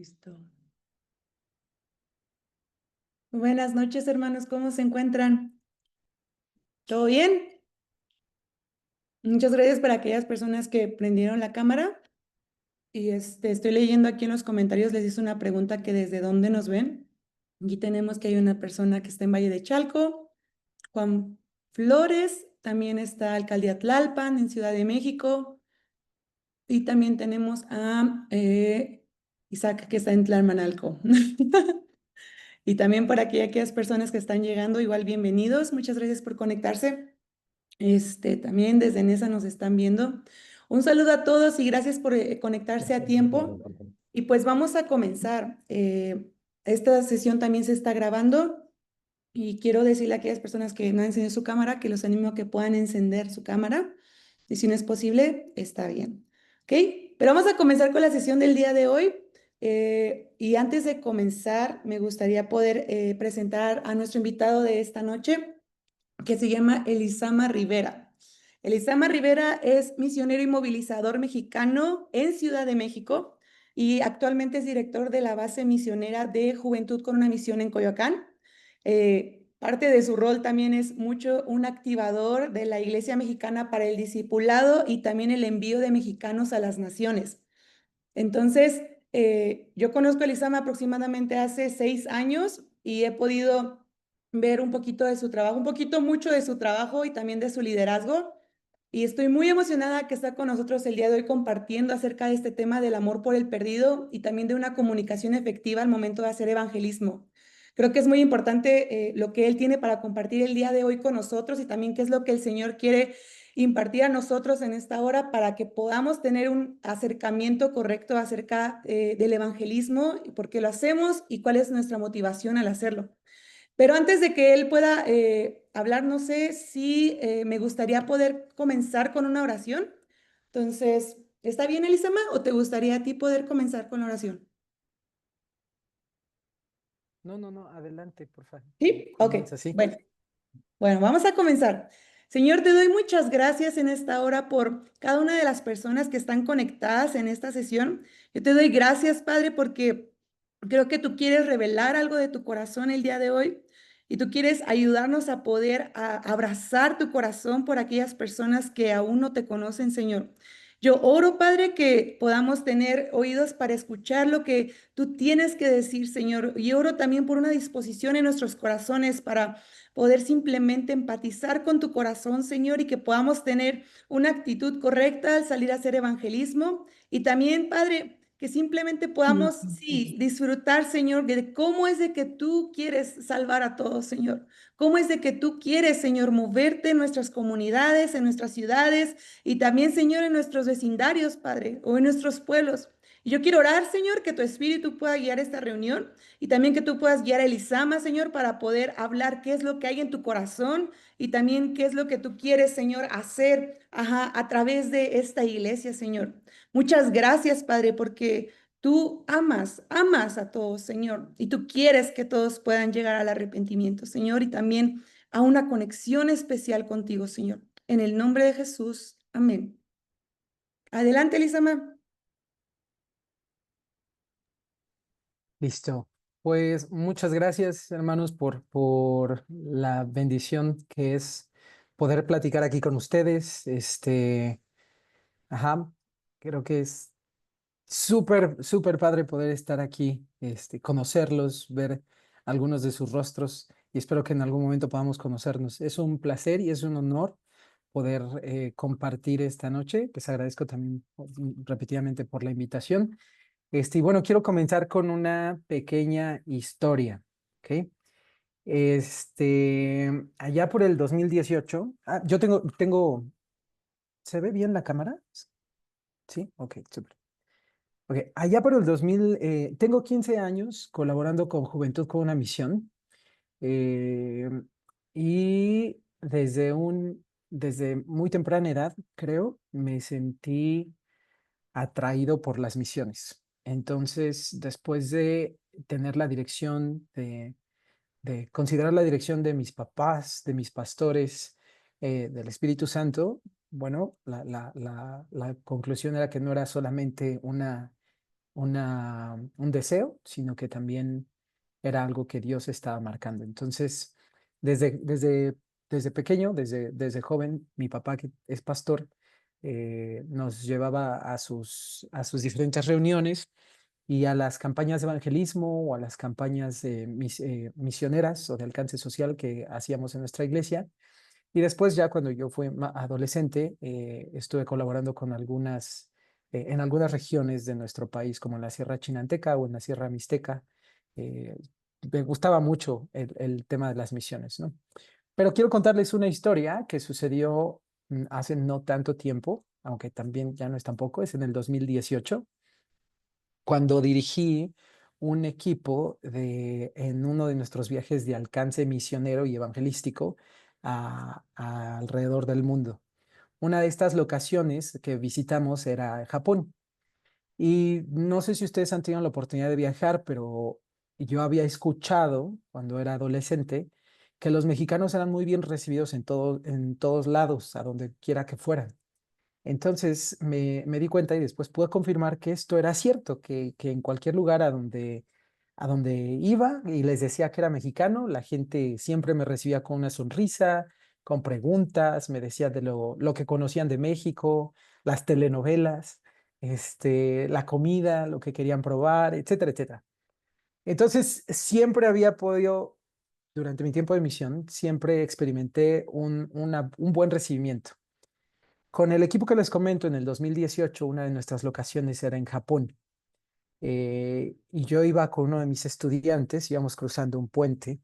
Listo. Buenas noches, hermanos. ¿Cómo se encuentran? ¿Todo bien? Muchas gracias para aquellas personas que prendieron la cámara. Y estoy leyendo aquí en los comentarios, les hice una pregunta que desde dónde nos ven. Aquí tenemos que hay una persona que está en Valle de Chalco, Juan Flores, también está Alcaldía Tlalpan, en Ciudad de México. Y también tenemos a Isaac, que está en Tlalmanalco. Y también para aquellas personas que están llegando, igual bienvenidos. Muchas gracias por conectarse. También desde Nesa nos están viendo. Un saludo a todos y gracias por conectarse a tiempo. Y pues vamos a comenzar. Esta sesión también se está grabando y quiero decirle a aquellas personas que no han encendido su cámara que los animo a que puedan encender su cámara. Y si no es posible, está bien. ¿Ok? Pero vamos a comenzar con la sesión del día de hoy. Y antes de comenzar, me gustaría poder presentar a nuestro invitado de esta noche, que se llama Elisama Rivera. Elisama Rivera es misionero y movilizador mexicano en Ciudad de México y actualmente es director de la base misionera de Juventud con una Misión en Coyoacán. Parte de su rol también es mucho un activador de la Iglesia Mexicana para el discipulado y también el envío de mexicanos a las naciones. Entonces, yo conozco a Elisama aproximadamente hace 6 años y he podido ver un poquito de su trabajo, un poquito mucho de su trabajo y también de su liderazgo. Y estoy muy emocionada que está con nosotros el día de hoy compartiendo acerca de este tema del amor por el perdido y también de una comunicación efectiva al momento de hacer evangelismo. Creo que es muy importante lo que él tiene para compartir el día de hoy con nosotros y también qué es lo que el Señor quiere impartir a nosotros en esta hora para que podamos tener un acercamiento correcto acerca del evangelismo, por qué lo hacemos y cuál es nuestra motivación al hacerlo. Pero antes de que él pueda hablar, no sé si me gustaría poder comenzar con una oración. Entonces, ¿está bien, Elisama, o te gustaría a ti poder comenzar con la oración? No, adelante, por favor. Sí, ok. Comienza así. Bueno, vamos a comenzar. Señor, te doy muchas gracias en esta hora por cada una de las personas que están conectadas en esta sesión. Yo te doy gracias, Padre, porque creo que tú quieres revelar algo de tu corazón el día de hoy y tú quieres ayudarnos a poder abrazar tu corazón por aquellas personas que aún no te conocen, Señor. Yo oro, Padre, que podamos tener oídos para escuchar lo que tú tienes que decir, Señor. Y oro también por una disposición en nuestros corazones para poder simplemente empatizar con tu corazón, Señor, y que podamos tener una actitud correcta al salir a hacer evangelismo. Y también, Padre, que simplemente podamos, sí, disfrutar, Señor, de cómo es de que tú quieres salvar a todos, Señor. Cómo es de que tú quieres, Señor, moverte en nuestras comunidades, en nuestras ciudades y también, Señor, en nuestros vecindarios, Padre, o en nuestros pueblos. Y yo quiero orar, Señor, que tu Espíritu pueda guiar esta reunión y también que tú puedas guiar a Elisama, Señor, para poder hablar qué es lo que hay en tu corazón y también qué es lo que tú quieres, Señor, hacer a través de esta iglesia, Señor. Muchas gracias, Padre, porque tú amas a todos, Señor, y tú quieres que todos puedan llegar al arrepentimiento, Señor, y también a una conexión especial contigo, Señor. En el nombre de Jesús, amén. Adelante, Elisama. Listo. Pues muchas gracias, hermanos, por la bendición que es poder platicar aquí con ustedes. Creo que es súper padre poder estar aquí, conocerlos, ver algunos de sus rostros y espero que en algún momento podamos conocernos. Es un placer y es un honor poder compartir esta noche. Les agradezco también repetidamente por la invitación. Y bueno, quiero comenzar con una pequeña historia, ¿ok? Allá por el 2018, yo ¿se ve bien la cámara? Sí, ok, súper. Ok, allá por el 2000, tengo 15 años colaborando con Juventud con una Misión eh, y desde muy temprana edad, creo, me sentí atraído por las misiones. Entonces, después de tener la dirección, de considerar la dirección de mis papás, de mis pastores, del Espíritu Santo, bueno, la conclusión era que no era solamente una un deseo, sino que también era algo que Dios estaba marcando. Entonces, desde, desde, desde pequeño, desde joven, mi papá, que es pastor, nos llevaba a sus diferentes reuniones y a las campañas de evangelismo o a las campañas misioneras o de alcance social que hacíamos en nuestra iglesia. Y después ya cuando yo fui adolescente, estuve colaborando con en algunas regiones de nuestro país, como en la Sierra Chinanteca o en la Sierra Mixteca. Eh, Me gustaba mucho el tema de las misiones, ¿no? Pero quiero contarles una historia que sucedió hace no tanto tiempo, aunque también ya no es tampoco, es en el 2018 cuando dirigí un equipo en uno de nuestros viajes de alcance misionero y evangelístico alrededor del mundo. Una de estas locaciones que visitamos era Japón. Y no sé si ustedes han tenido la oportunidad de viajar, pero yo había escuchado cuando era adolescente que los mexicanos eran muy bien recibidos en todos lados, a donde quiera que fueran. Entonces me di cuenta y después pude confirmar que esto era cierto, que en cualquier lugar a donde iba y les decía que era mexicano, la gente siempre me recibía con una sonrisa, con preguntas, me decía de lo que conocían de México, las telenovelas, la comida, lo que querían probar, etcétera, etcétera. Entonces siempre había podido, durante mi tiempo de misión, siempre experimenté un buen recibimiento. Con el equipo que les comento, en el 2018, una de nuestras locaciones era en Japón. Y yo iba con uno de mis estudiantes, íbamos cruzando un puente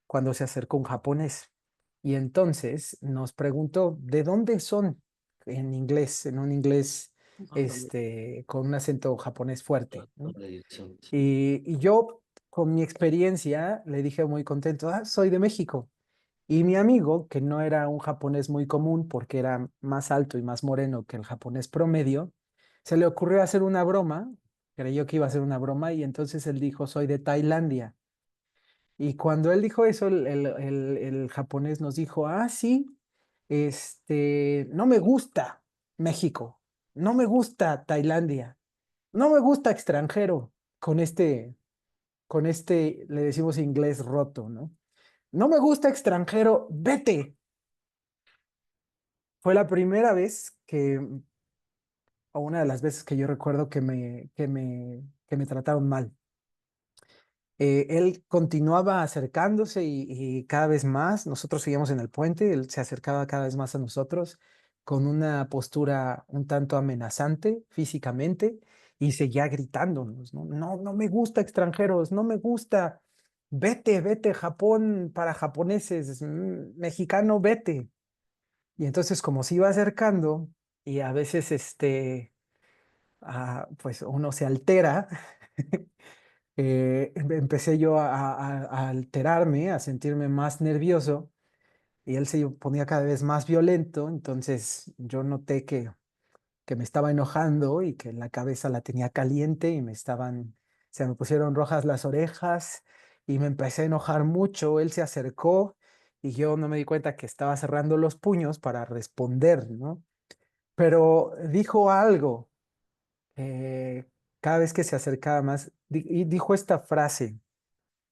cuando se acercó un japonés. Y entonces nos preguntó, ¿de dónde son? En inglés, en un inglés con un acento japonés fuerte, ¿no? Y yo, con mi experiencia, le dije muy contento, ah, soy de México. Y mi amigo, que no era un japonés muy común porque era más alto y más moreno que el japonés promedio, se le ocurrió hacer una broma, creyó que iba a hacer una broma y entonces él dijo, soy de Tailandia. Y cuando él dijo eso, el japonés nos dijo, ah, sí, no me gusta México, no me gusta Tailandia, no me gusta extranjero con este, le decimos inglés roto, ¿no? No me gusta extranjero, vete. Fue la primera vez o una de las veces que yo recuerdo que me trataron mal. Él continuaba acercándose y cada vez más, nosotros seguíamos en el puente, él se acercaba cada vez más a nosotros con una postura un tanto amenazante físicamente y seguía gritándonos, ¿no? No, no me gusta extranjeros, no me gusta, vete, vete, Japón para japoneses, mexicano, vete. Y entonces como se iba acercando y a veces pues uno se altera, empecé yo a alterarme, a sentirme más nervioso y él se ponía cada vez más violento, entonces yo noté que me estaba enojando y que la cabeza la tenía caliente y se me pusieron rojas las orejas y me empecé a enojar mucho, él se acercó y yo no me di cuenta que estaba cerrando los puños para responder, ¿no? Pero dijo algo eh, cada vez que se acercaba más y dijo esta frase.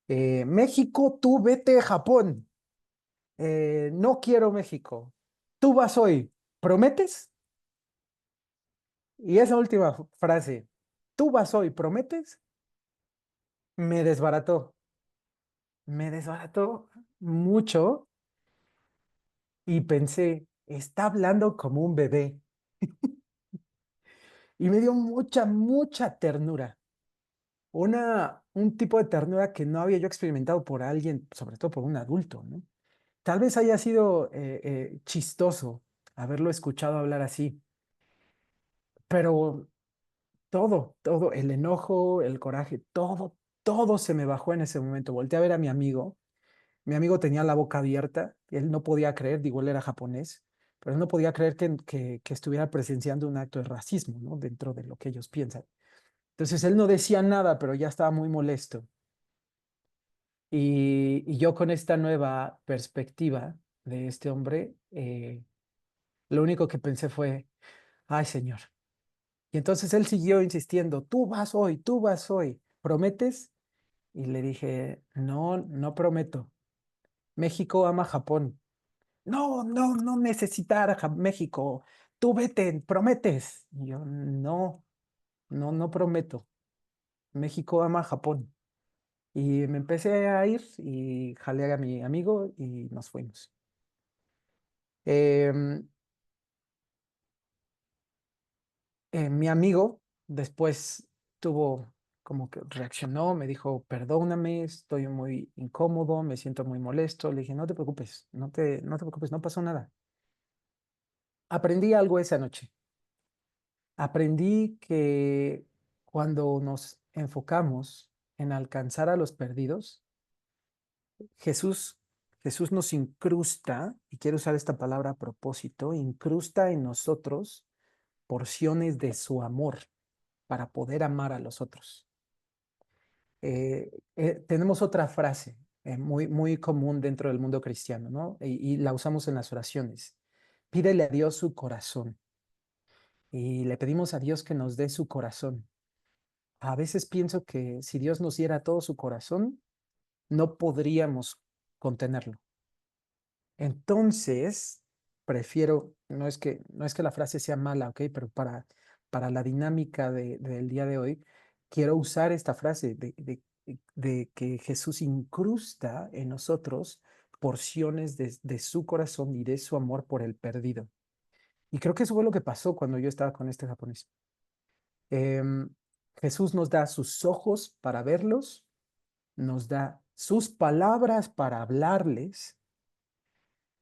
México, tú vete a Japón. No quiero México. Tú vas hoy. ¿Prometes? Y esa última frase, tú vas hoy, ¿prometes? Me desbarató. Me desbarató mucho y pensé, está hablando como un bebé. Y me dio mucha, mucha ternura. Un tipo de ternura que no había yo experimentado por alguien, sobre todo por un adulto, ¿no? Tal vez haya sido chistoso haberlo escuchado hablar así, pero todo, el enojo, el coraje, todo se me bajó en ese momento. Volteé a ver a mi amigo tenía la boca abierta, él no podía creer, digo, él era japonés, pero él no podía creer que estuviera presenciando un acto de racismo, ¿no? Dentro de lo que ellos piensan. Entonces él no decía nada, pero ya estaba muy molesto. Y yo con esta nueva perspectiva de este hombre, lo único que pensé fue, ay, Señor, Y entonces él siguió insistiendo, tú vas hoy, ¿prometes? Y le dije, no, no prometo. México ama a Japón. No, no, no necesitar a México. Tú vete, prometes. Y yo, no, no, no prometo. México ama a Japón. Y me empecé a ir y jalé a mi amigo y nos fuimos. Em, Mi amigo después tuvo como que reaccionó, me dijo, perdóname, estoy muy incómodo, me siento muy molesto. Le dije, no te preocupes, no te preocupes, no pasó nada. Aprendí algo esa noche. Aprendí que cuando nos enfocamos en alcanzar a los perdidos, Jesús, Jesús nos incrusta, y quiero usar esta palabra a propósito, incrusta en nosotros porciones de su amor para poder amar a los otros. Tenemos otra frase muy, muy común dentro del mundo cristiano, ¿no? Y la usamos en las oraciones. Pídele a Dios su corazón y le pedimos a Dios que nos dé su corazón. A veces pienso que si Dios nos diera todo su corazón, no podríamos contenerlo. Entonces, prefiero, no es que la frase sea mala, ¿ok? Pero para la dinámica del día de hoy, quiero usar esta frase de que Jesús incrusta en nosotros porciones de su corazón y de su amor por el perdido. Y creo que eso fue lo que pasó cuando yo estaba con este japonés. Em, Jesús nos da sus ojos para verlos, nos da sus palabras para hablarles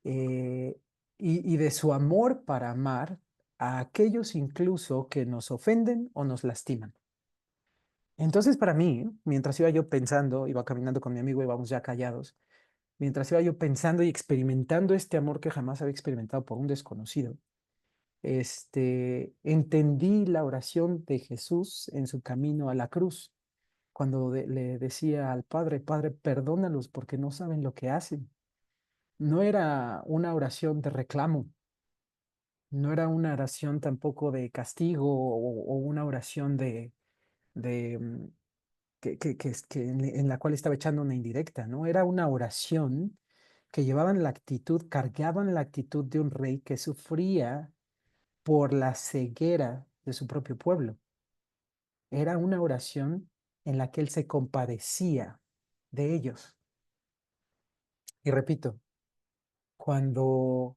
eh, y de su amor para amar a aquellos incluso que nos ofenden o nos lastiman. Entonces, para mí, mientras iba yo pensando, iba caminando con mi amigo, íbamos ya callados, mientras iba yo pensando y experimentando este amor que jamás había experimentado por un desconocido, entendí la oración de Jesús en su camino a la cruz, cuando le decía al Padre, Padre, perdónalos porque no saben lo que hacen. No era una oración de reclamo, no era una oración tampoco de castigo o una oración de en la cual estaba echando una indirecta, ¿no? Era una oración que llevaban la actitud, cargaban la actitud de un rey que sufría por la ceguera de su propio pueblo. Era una oración en la que él se compadecía de ellos. Y repito, cuando,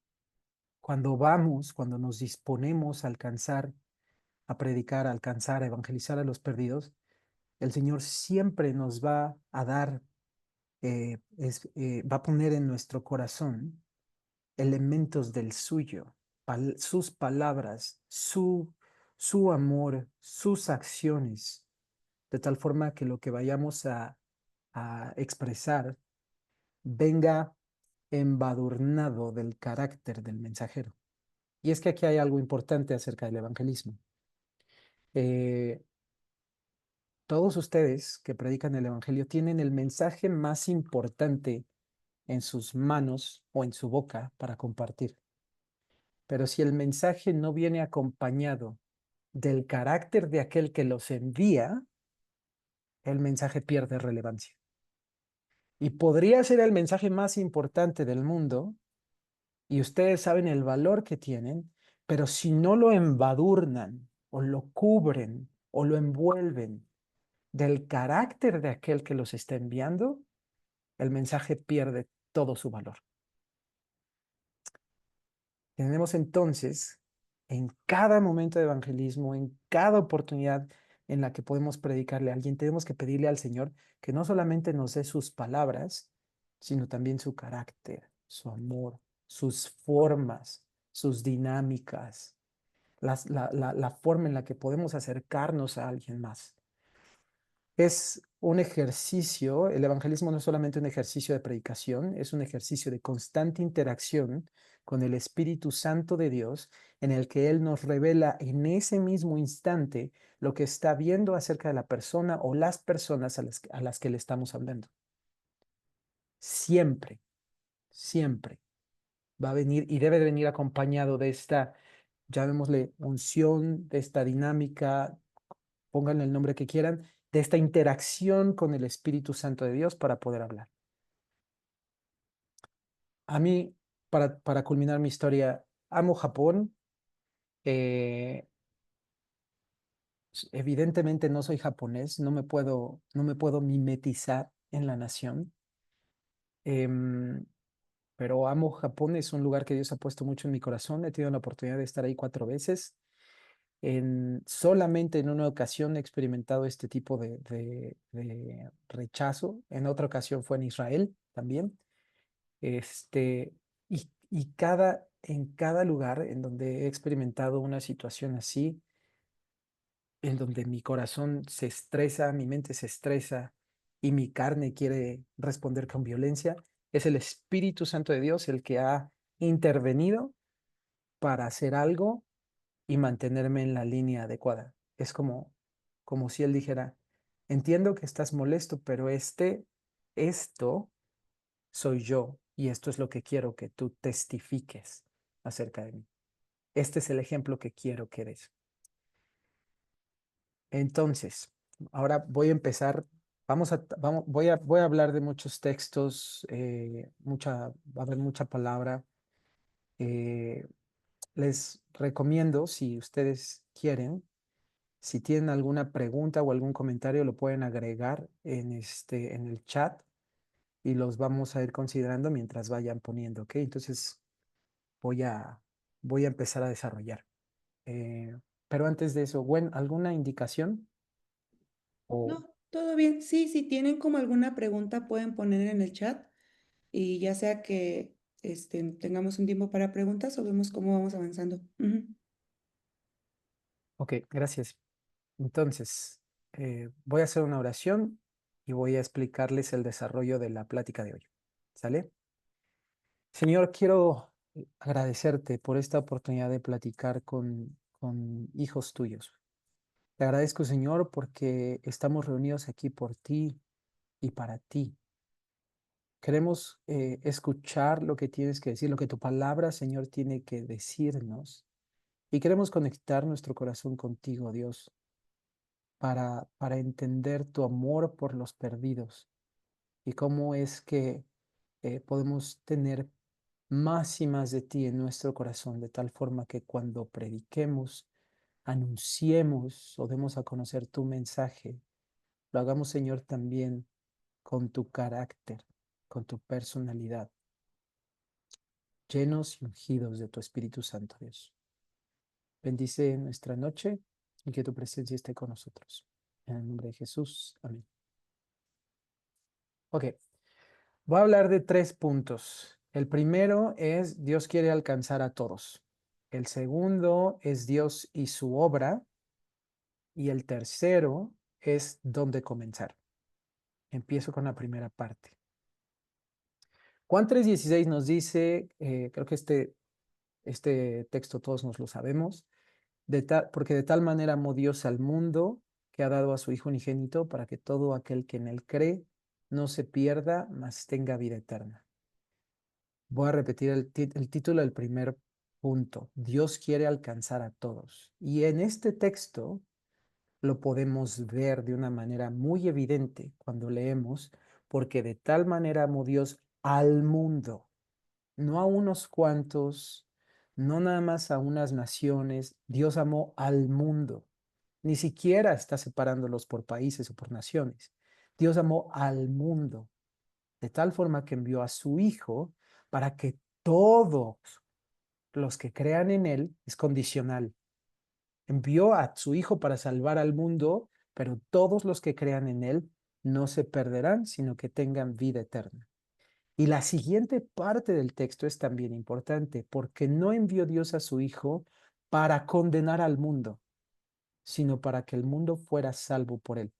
cuando nos disponemos a alcanzar, a predicar, a alcanzar, a evangelizar a los perdidos, el Señor siempre nos va a dar, va a poner en nuestro corazón elementos del suyo, sus palabras, su amor, sus acciones, de tal forma que lo que vayamos a expresar venga embadurnado del carácter del mensajero. Y es que aquí hay algo importante acerca del evangelismo. Eh, Todos ustedes que predican el evangelio tienen el mensaje más importante en sus manos o en su boca para compartir. Pero si el mensaje no viene acompañado del carácter de aquel que los envía, el mensaje pierde relevancia. Y podría ser el mensaje más importante del mundo, y ustedes saben el valor que tienen, pero si no lo embadurnan o lo cubren o lo envuelven del carácter de aquel que los está enviando, el mensaje pierde todo su valor. Tenemos entonces, en cada momento de evangelismo, en cada oportunidad en la que podemos predicarle a alguien, tenemos que pedirle al Señor que no solamente nos dé sus palabras, sino también su carácter, su amor, sus formas, sus dinámicas, la forma en la que podemos acercarnos a alguien más. Es un ejercicio, el evangelismo no es solamente un ejercicio de predicación, es un ejercicio de constante interacción con el Espíritu Santo de Dios, en el que Él nos revela en ese mismo instante lo que está viendo acerca de la persona o las personas a las que le estamos hablando. Siempre, siempre va a venir y debe de venir acompañado llamémosle unción, de esta dinámica, pónganle el nombre que quieran, de esta interacción con el Espíritu Santo de Dios para poder hablar. A mí, para culminar mi historia, amo Japón. eh, Evidentemente no soy japonés, no me puedo mimetizar en la nación, em, pero amo Japón, es un lugar que Dios ha puesto mucho en mi corazón. He tenido la oportunidad de estar ahí 4 veces. Solamente en una ocasión he experimentado este tipo de rechazo. En otra ocasión fue en Israel también. En cada lugar en donde he experimentado una situación así, en donde mi corazón se estresa, mi mente se estresa y mi carne quiere responder con violencia, es el Espíritu Santo de Dios el que ha intervenido para hacer algo y mantenerme en la línea adecuada. Es como si Él dijera, entiendo que estás molesto, pero esto soy yo y esto es lo que quiero que tú testifiques acerca de mí. Este es el ejemplo que quiero que des. Entonces, ahora voy a empezar. Voy a hablar de muchos textos, va a haber mucha palabra. Eh, Les recomiendo, si ustedes quieren, si tienen alguna pregunta o algún comentario, lo pueden agregar en el chat y los vamos a ir considerando mientras vayan poniendo, ¿ok? Entonces, voy a, voy a empezar a desarrollar. Eh, pero antes de eso, bueno, ¿alguna indicación? O, No, todo bien. Sí, si tienen como alguna pregunta pueden poner en el chat y ya sea que tengamos un tiempo para preguntas o vemos cómo vamos avanzando. Ujú. ok, gracias. Entonces, voy a hacer una oración y voy a explicarles el desarrollo de la plática de hoy. ¿Sale? Señor, quiero agradecerte por esta oportunidad de platicar con hijos tuyos. Te agradezco, Señor, porque estamos reunidos aquí por ti y para ti. Queremos escuchar lo que tienes que decir, lo que tu palabra, Señor, tiene que decirnos. Y queremos conectar nuestro corazón contigo, Dios, para entender tu amor por los perdidos y cómo es que podemos tener más y más de ti en nuestro corazón, de tal forma que cuando prediquemos, anunciemos o demos a conocer tu mensaje, lo hagamos, Señor, también con tu carácter, con tu personalidad, llenos y ungidos de tu Espíritu Santo, Dios. Bendice nuestra noche y que tu presencia esté con nosotros. En el nombre de Jesús. Amén. Ok, voy a hablar de 3 puntos. El primero es Dios quiere alcanzar a todos. El segundo es Dios y su obra. Y el tercero es dónde comenzar. Empiezo con la primera parte. Juan 3:16 nos dice, creo que este texto todos nos lo sabemos, porque de tal manera amó Dios al mundo que ha dado a su Hijo unigénito para que todo aquel que en él cree no se pierda, mas tenga vida eterna. Voy a repetir el título del primer punto. Dios quiere alcanzar a todos. Y en este texto lo podemos ver de una manera muy evidente cuando leemos, porque de tal manera amó Dios al mundo, no a unos cuantos, no nada más a unas naciones, Dios amó al mundo. Ni siquiera está separándolos por países o por naciones. Dios amó al mundo, de tal forma que envió a su Hijo para que todos los que crean en Él, es condicional, envió a su Hijo para salvar al mundo, pero todos los que crean en Él no se perderán, sino que tengan vida eterna. Y la siguiente parte del texto es también importante, porque no envió Dios a su Hijo para condenar al mundo, sino para que el mundo fuera salvo por Él.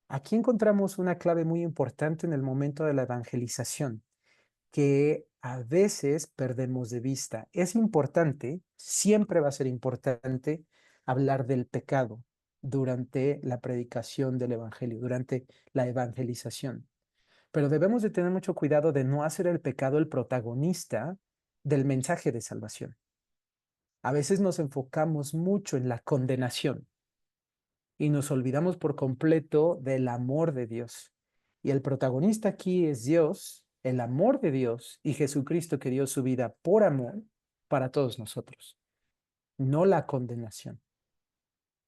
Aquí encontramos una clave muy importante en el momento de la evangelización, que a veces perdemos de vista. Es importante, siempre va a ser importante hablar del pecado durante la predicación del evangelio, durante la evangelización. Pero debemos de tener mucho cuidado de no hacer el pecado el protagonista del mensaje de salvación. A veces nos enfocamos mucho en la condenación y nos olvidamos por completo del amor de Dios. Y el protagonista aquí es Dios, el amor de Dios y Jesucristo que dio su vida por amor para todos nosotros, no la condenación.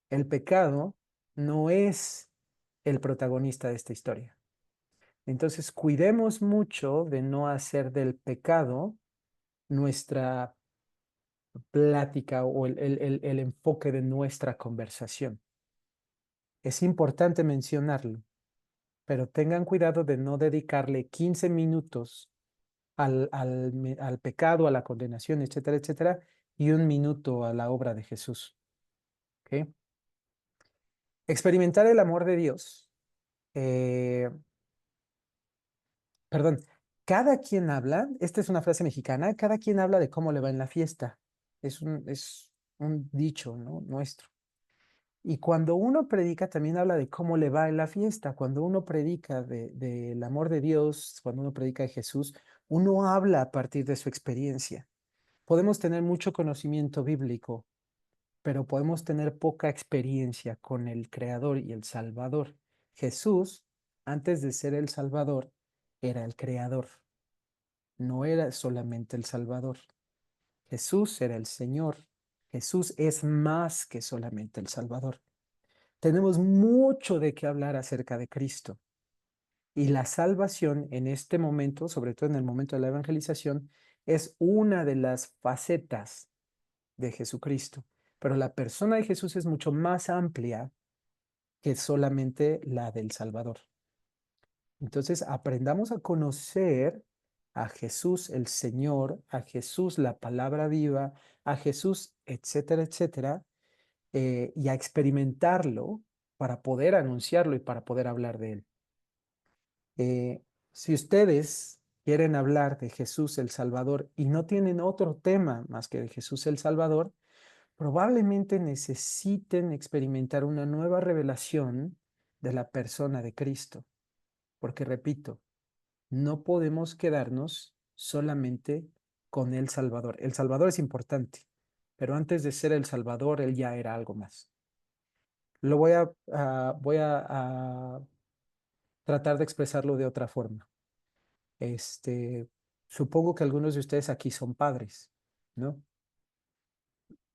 El pecado no es el protagonista de esta historia. Entonces, cuidemos mucho de no hacer del pecado nuestra plática o el enfoque de nuestra conversación. Es importante mencionarlo, pero tengan cuidado de no dedicarle 15 minutos al pecado, a la condenación, etcétera, etcétera, y un minuto a la obra de Jesús. ¿Ok? Experimentar el amor de Dios. eh, Perdón, cada quien habla, esta es una frase mexicana, cada quien habla de cómo le va en la fiesta. Es un dicho, ¿no? Nuestro. Y cuando uno predica, también habla de cómo le va en la fiesta. Cuando uno predica del amor de Dios, cuando uno predica de Jesús, uno habla a partir de su experiencia. Podemos tener mucho conocimiento bíblico, pero podemos tener poca experiencia con el Creador y el Salvador. Jesús, antes de ser el Salvador, era el Creador. No era solamente el Salvador. Jesús era el Señor. Jesús es más que solamente el Salvador. Tenemos mucho de qué hablar acerca de Cristo. Y la salvación en este momento, sobre todo en el momento de la evangelización, es una de las facetas de Jesucristo. Pero la persona de Jesús es mucho más amplia que solamente la del Salvador. Entonces, aprendamos a conocer a Jesús el Señor, a Jesús la palabra viva, a Jesús, etcétera, etcétera, y a experimentarlo para poder anunciarlo y para poder hablar de él. Si ustedes quieren hablar de Jesús el Salvador y no tienen otro tema más que de Jesús el Salvador, probablemente necesiten experimentar una nueva revelación de la persona de Cristo. Porque repito, no podemos quedarnos solamente con el Salvador. El Salvador es importante, pero antes de ser el Salvador, Él ya era algo más. Lo voy a tratar de expresarlo de otra forma. Supongo que algunos de ustedes aquí son padres, ¿no?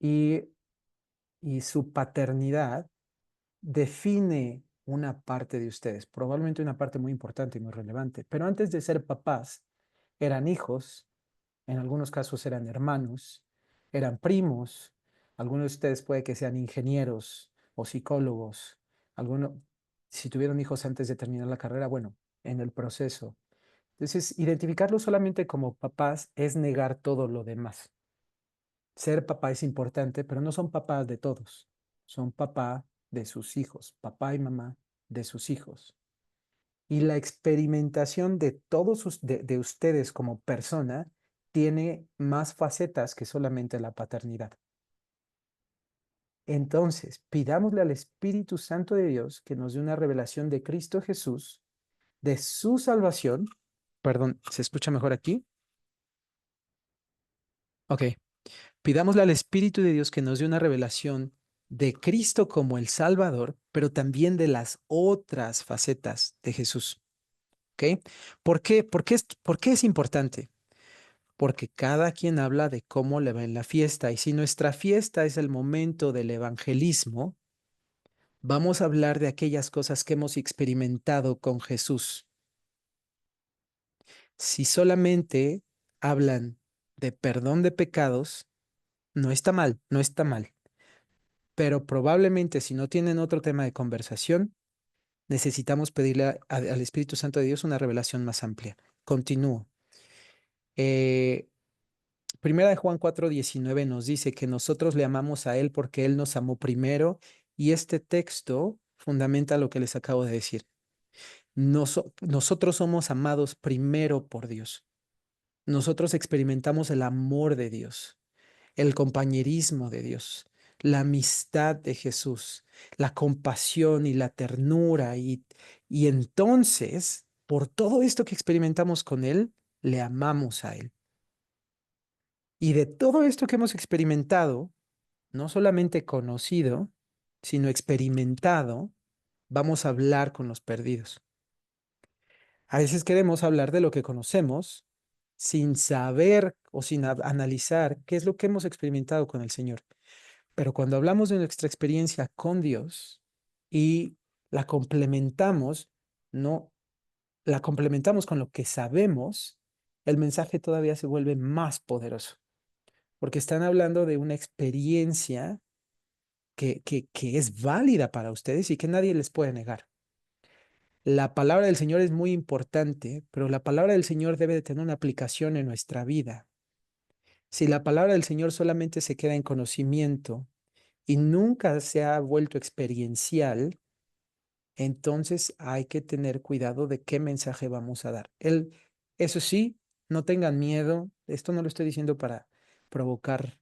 Y, y su paternidad define una parte de ustedes, probablemente una parte muy importante y muy relevante, pero antes de ser papás, eran hijos, en algunos casos eran hermanos, eran primos, algunos de ustedes puede que sean ingenieros o psicólogos, algunos, si tuvieron hijos antes de terminar la carrera, bueno, en el proceso. Entonces, identificarlos solamente como papás es negar todo lo demás. Ser papá es importante, pero no son papás de todos. Son papá de sus hijos, papá y mamá de sus hijos. Y la experimentación de de ustedes como persona tiene más facetas que solamente la paternidad. Entonces, pidámosle al Espíritu Santo de Dios que nos dé una revelación de Cristo Jesús, de su salvación. Perdón, ¿se escucha mejor aquí? Ok. Pidámosle al Espíritu de Dios que nos dé una revelación de Cristo como el Salvador, pero también de las otras facetas de Jesús. ¿Ok? ¿Por qué? ¿Por qué es importante? Porque cada quien habla de cómo le va en la fiesta. Y si nuestra fiesta es el momento del evangelismo, vamos a hablar de aquellas cosas que hemos experimentado con Jesús. Si solamente hablan de perdón de pecados, no está mal, no está mal. Pero probablemente si no tienen otro tema de conversación, necesitamos pedirle al Espíritu Santo de Dios una revelación más amplia. Continúo. Eh, Primera de Juan 4:19 nos dice que nosotros le amamos a Él porque Él nos amó primero y este texto fundamenta lo que les acabo de decir. Nosotros somos amados primero por Dios. Nosotros experimentamos el amor de Dios, el compañerismo de Dios, la amistad de Jesús, la compasión y la ternura y entonces, por todo esto que experimentamos con Él, le amamos a Él. Y de todo esto que hemos experimentado, no solamente conocido, sino experimentado, vamos a hablar con los perdidos. A veces queremos hablar de lo que conocemos sin saber o sin analizar qué es lo que hemos experimentado con el Señor. Pero cuando hablamos de nuestra experiencia con Dios y la complementamos, no, la complementamos con lo que sabemos, el mensaje todavía se vuelve más poderoso, porque están hablando de una experiencia que es válida para ustedes y que nadie les puede negar. La palabra del Señor es muy importante, pero la palabra del Señor debe de tener una aplicación en nuestra vida. Si la palabra del Señor solamente se queda en conocimiento y nunca se ha vuelto experiencial, entonces hay que tener cuidado de qué mensaje vamos a dar. Eso sí, no tengan miedo. Esto no lo estoy diciendo para provocar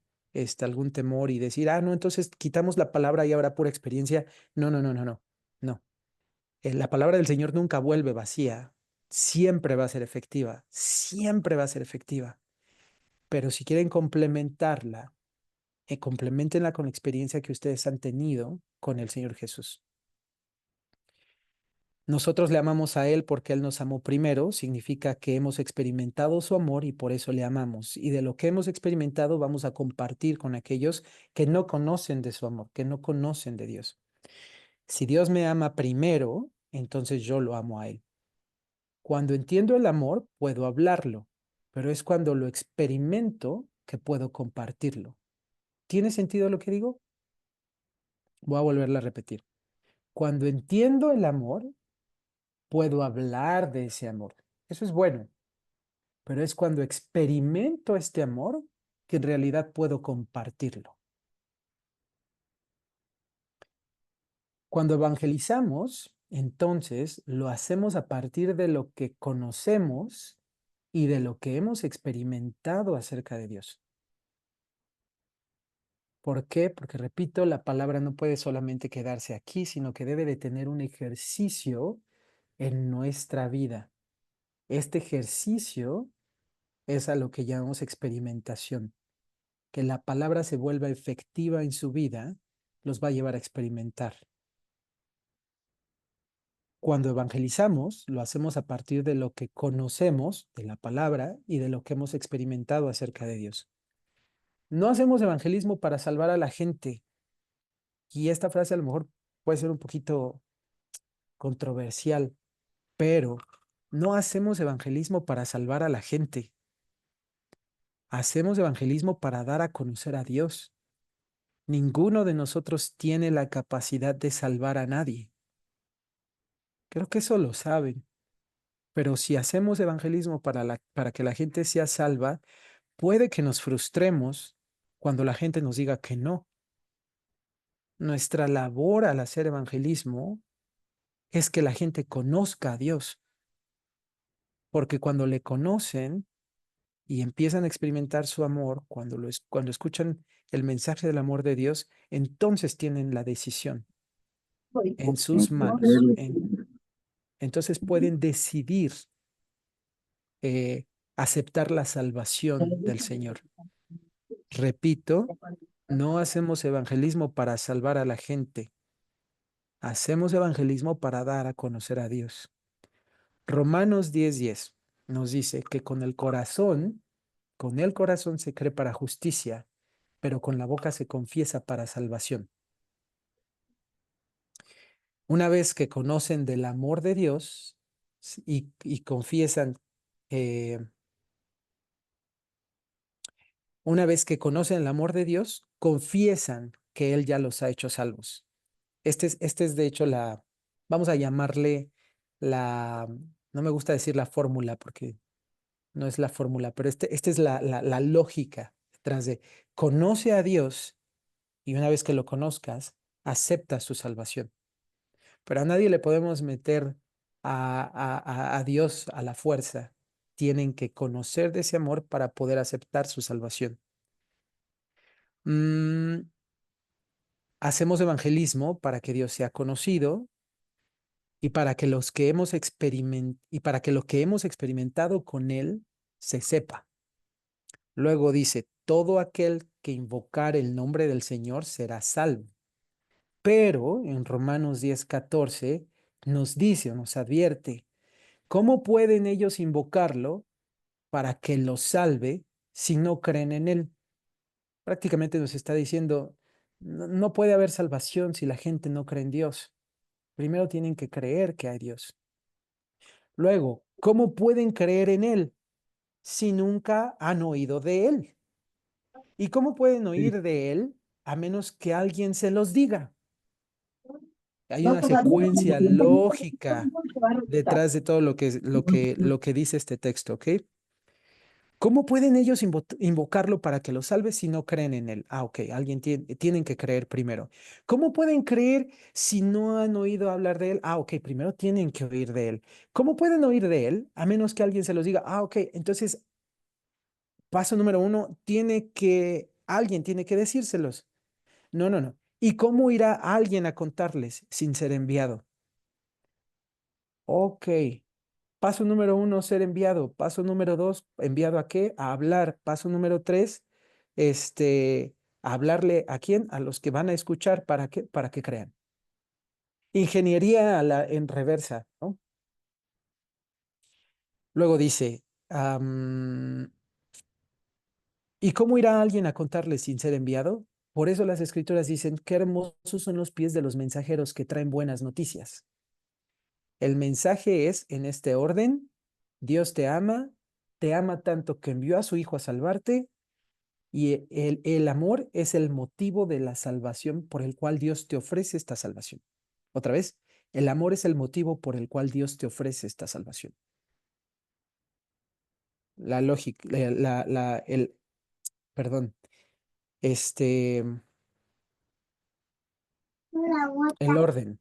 algún temor y decir, no, entonces quitamos la palabra y ahora pura experiencia. No, no, no, no, no. No. La palabra del Señor nunca vuelve vacía. Siempre va a ser efectiva. Siempre va a ser efectiva. Pero si quieren complementarla, complementenla con la experiencia que ustedes han tenido con el Señor Jesús. Nosotros le amamos a Él porque Él nos amó primero, significa que hemos experimentado su amor y por eso le amamos. Y de lo que hemos experimentado vamos a compartir con aquellos que no conocen de su amor, que no conocen de Dios. Si Dios me ama primero, entonces yo lo amo a Él. Cuando entiendo el amor, puedo hablarlo, pero es cuando lo experimento que puedo compartirlo. ¿Tiene sentido lo que digo? Voy a volverla a repetir. Cuando entiendo el amor, puedo hablar de ese amor. Eso es bueno, pero es cuando experimento este amor que en realidad puedo compartirlo. Cuando evangelizamos, entonces lo hacemos a partir de lo que conocemos y de lo que hemos experimentado acerca de Dios. ¿Por qué? Porque, repito, la palabra no puede solamente quedarse aquí, sino que debe de tener un ejercicio en nuestra vida. Este ejercicio es a lo que llamamos experimentación. Que la palabra se vuelva efectiva en su vida, los va a llevar a experimentar. Cuando evangelizamos, lo hacemos a partir de lo que conocemos de la palabra y de lo que hemos experimentado acerca de Dios. No hacemos evangelismo para salvar a la gente. Y esta frase a lo mejor puede ser un poquito controversial, pero no hacemos evangelismo para salvar a la gente. Hacemos evangelismo para dar a conocer a Dios. Ninguno de nosotros tiene la capacidad de salvar a nadie. Creo que eso lo saben. Pero si hacemos evangelismo para que la gente sea salva, puede que nos frustremos cuando la gente nos diga que no. Nuestra labor al hacer evangelismo es que la gente conozca a Dios, porque cuando le conocen y empiezan a experimentar su amor, cuando escuchan el mensaje del amor de Dios, entonces tienen la decisión en sus manos. Entonces pueden decidir eh, aceptar la salvación del Señor. Repito, no hacemos evangelismo para salvar a la gente, hacemos evangelismo para dar a conocer a Dios. Romanos 10:10 nos dice que con el corazón se cree para justicia, pero con la boca se confiesa para salvación. Una vez que conocen del amor de Dios y confiesan, eh, una vez que conocen el amor de Dios, confiesan que Él ya los ha hecho salvos. Este es de hecho vamos a llamarle no me gusta decir la fórmula porque no es la fórmula, pero esta es la lógica detrás de conoce a Dios y una vez que lo conozcas, acepta su salvación. Pero a nadie le podemos meter a Dios a la fuerza. Tienen que conocer de ese amor para poder aceptar su salvación. Hacemos evangelismo para que Dios sea conocido y para que lo que hemos experimentado con Él se sepa. Luego dice, todo aquel que invocar el nombre del Señor será salvo. Pero en Romanos 10:14 nos dice o nos advierte, ¿cómo pueden ellos invocarlo para que los salve si no creen en él? Prácticamente nos está diciendo, no puede haber salvación si la gente no cree en Dios. Primero tienen que creer que hay Dios. Luego, ¿cómo pueden creer en él si nunca han oído de él? ¿Y cómo pueden oír de él a menos que alguien se los diga? Hay una secuencia lógica detrás de todo lo que dice este texto, ¿ok? ¿Cómo pueden ellos invocarlo para que lo salve si no creen en él? Ah, ok, tienen que creer primero. ¿Cómo pueden creer si no han oído hablar de él? Ah, ok, primero tienen que oír de él. ¿Cómo pueden oír de él a menos que alguien se los diga? Ah, ok, entonces, paso número uno, alguien tiene que decírselos. No, no, no. ¿Y cómo irá alguien a contarles sin ser enviado? Ok. Paso número uno, ser enviado. Paso número dos, ¿enviado a qué? A hablar. Paso número tres, hablarle ¿a quién? A los que van a escuchar. ¿Para qué? Para que crean. Ingeniería en reversa, ¿no? Luego dice, ¿y cómo irá alguien a contarles sin ser enviado? Por eso las escrituras dicen, qué hermosos son los pies de los mensajeros que traen buenas noticias. El mensaje es en este orden: Dios te ama tanto que envió a su Hijo a salvarte, y el amor es el motivo de la salvación por el cual Dios te ofrece esta salvación. Otra vez, el amor es el motivo por el cual Dios te ofrece esta salvación. La lógica, perdón, este, el orden,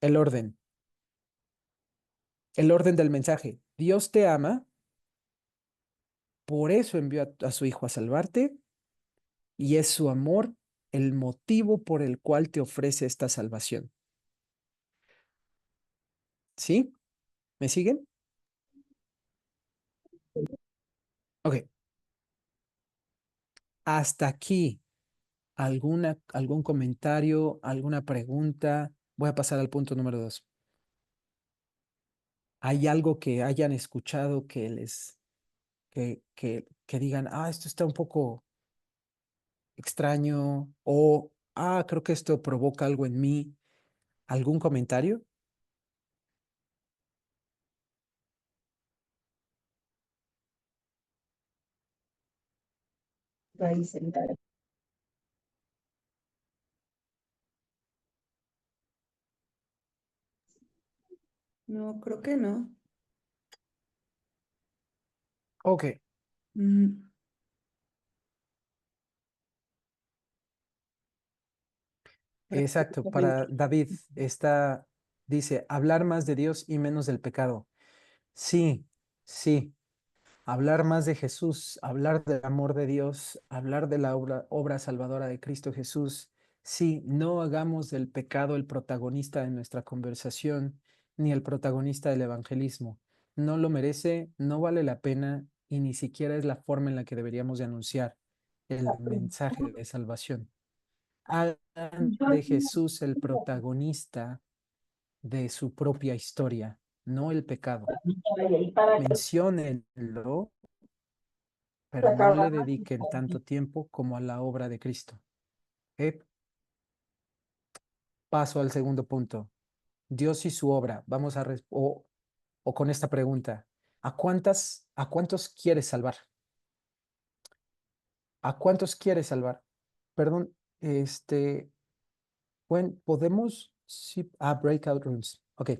el orden, el orden del mensaje. Dios te ama, por eso envió a su Hijo a salvarte, y es su amor el motivo por el cual te ofrece esta salvación. ¿Sí? ¿Me siguen? Ok. Hasta aquí, algún comentario, alguna pregunta. Voy a pasar al punto número 2. ¿Hay algo que hayan escuchado que digan, esto está un poco extraño, o, creo que esto provoca algo en mí? ¿Algún comentario? No, creo que no. Ok. Mm, Exacto, prácticamente. para David dice, hablar más de Dios y menos del pecado. Sí, sí, hablar más de Jesús, hablar del amor de Dios, hablar de la obra salvadora de Cristo Jesús. Sí, no hagamos del pecado el protagonista de nuestra conversación, ni el protagonista del evangelismo. No lo merece, no vale la pena, y ni siquiera es la forma en la que deberíamos de anunciar el mensaje de salvación. Hagan de Jesús el protagonista de su propia historia, no el pecado. Menciónenlo, pero no le dediquen tanto tiempo como a la obra de Cristo. ¿Ok? Paso al segundo punto. Dios y su obra. Vamos o con esta pregunta. ¿A cuántos quieres salvar? ¿A cuántos quieres salvar? Perdón, podemos, sí, breakout rooms. Ok.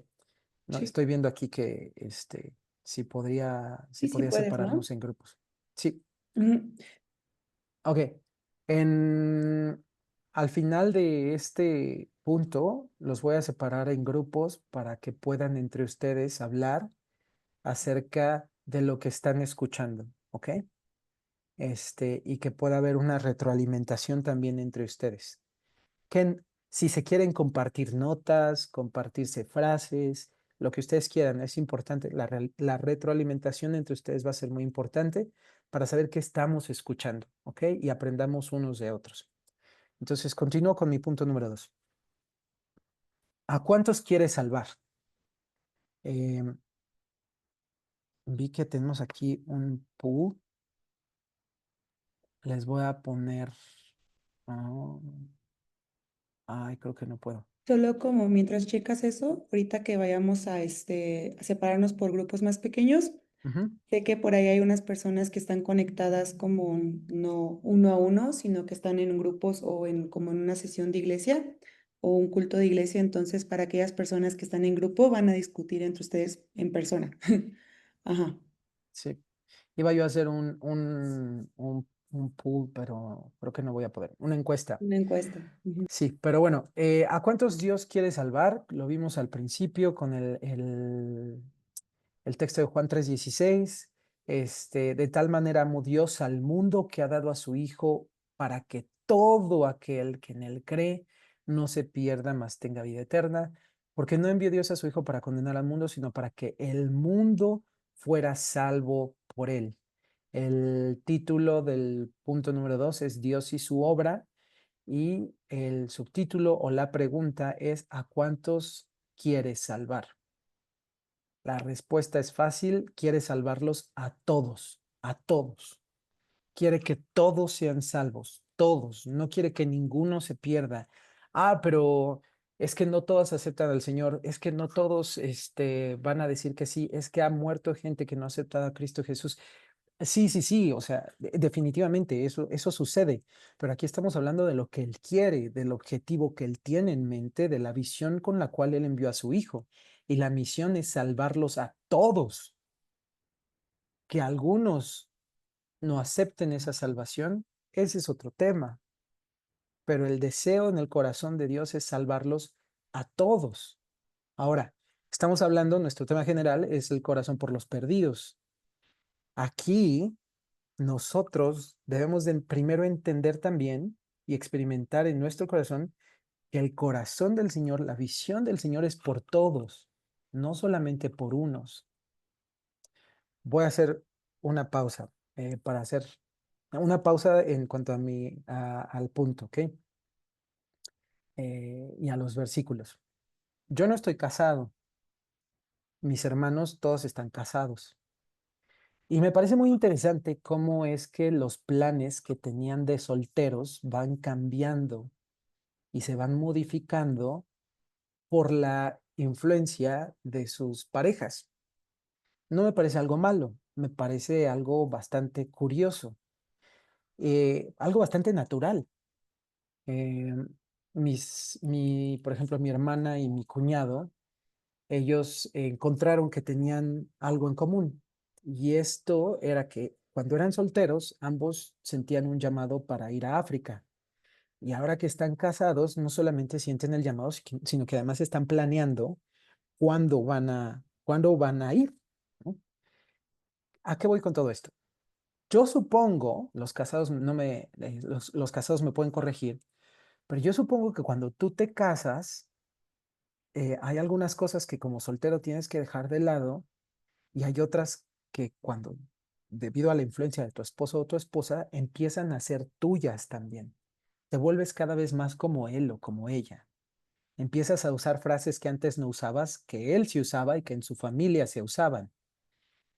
No, Sí, estoy viendo aquí que si sí, sí podría puedes, ¿no? separarnos en grupos. Sí, Ujú. ok. En, Al final de este punto, los voy a separar en grupos para que puedan entre ustedes hablar acerca de lo que están escuchando, ¿ok? Y que pueda haber una retroalimentación también entre ustedes. Que si se quieren compartir notas, compartirse frases, lo que ustedes quieran, es importante. La retroalimentación entre ustedes va a ser muy importante para saber qué estamos escuchando, ¿ok? Y aprendamos unos de otros. Entonces, continúo con mi punto número 2. ¿A cuántos quieres salvar? Em, Vi que tenemos aquí un pool. Les voy a poner... ah, ay, creo que no puedo. Solo como mientras checas eso, ahorita que vayamos a separarnos por grupos más pequeños, Ujú. sé que por ahí hay unas personas que están conectadas como no uno a uno, sino que están en grupos o en como en una sesión de iglesia o un culto de iglesia. Entonces, para aquellas personas que están en grupo, van a discutir entre ustedes en persona. Ajá, Sí. Iba yo a hacer un pool, pero creo que no voy a poder. Una encuesta. una encuesta. Ujú. Sí, pero bueno, ¿a cuántos Dios quiere salvar? Lo vimos al principio con el texto de Juan 3:16. De tal manera amó Dios al mundo que ha dado a su Hijo para que todo aquel que en él cree no se pierda, mas tenga vida eterna. Porque no envió Dios a su Hijo para condenar al mundo, sino para que el mundo fuera salvo por él. El título del punto número 2 es Dios y su obra. Y el subtítulo o la pregunta es ¿a cuántos quieres salvar? La respuesta es fácil, quiere salvarlos a todos, a todos. Quiere que todos sean salvos, todos. No quiere que ninguno se pierda. Ah, pero es que no todos aceptan al Señor, es que no todos van a decir que sí, es que ha muerto gente que no ha aceptado a Cristo Jesús. Sí, sí, sí, o sea, definitivamente eso sucede, pero aquí estamos hablando de lo que Él quiere, del objetivo que Él tiene en mente, de la visión con la cual Él envió a su Hijo. Y la misión es salvarlos a todos. Que algunos no acepten esa salvación, ese es otro tema, pero el deseo en el corazón de Dios es salvarlos a todos. Ahora, estamos hablando, nuestro tema general es el corazón por los perdidos. Aquí nosotros debemos de primero entender también y experimentar en nuestro corazón que el corazón del Señor, la visión del Señor es por todos, no solamente por unos. Voy a hacer una pausa para hacer una pausa en cuanto a al punto, ¿ok? Y a los versículos. Yo no estoy casado, mis hermanos todos están casados. Y me parece muy interesante cómo es que los planes que tenían de solteros van cambiando y se van modificando por la influencia de sus parejas. No me parece algo malo, me parece algo bastante curioso, algo bastante natural. Eh, por ejemplo, mi hermana y mi cuñado, ellos encontraron que tenían algo en común. Y esto era que cuando eran solteros, ambos sentían un llamado para ir a África. Y ahora que están casados, no solamente sienten el llamado, sino que además están planeando cuándo van a ir, ¿no? ¿A qué voy con todo esto? Yo supongo, los casados no me, los casados me pueden corregir, pero yo supongo que cuando tú te casas, hay algunas cosas que como soltero tienes que dejar de lado y hay otras que cuando, debido a la influencia de tu esposo o tu esposa, empiezan a ser tuyas también. Te vuelves cada vez más como él o como ella. Empiezas a usar frases que antes no usabas, que él sí usaba y que en su familia se usaban.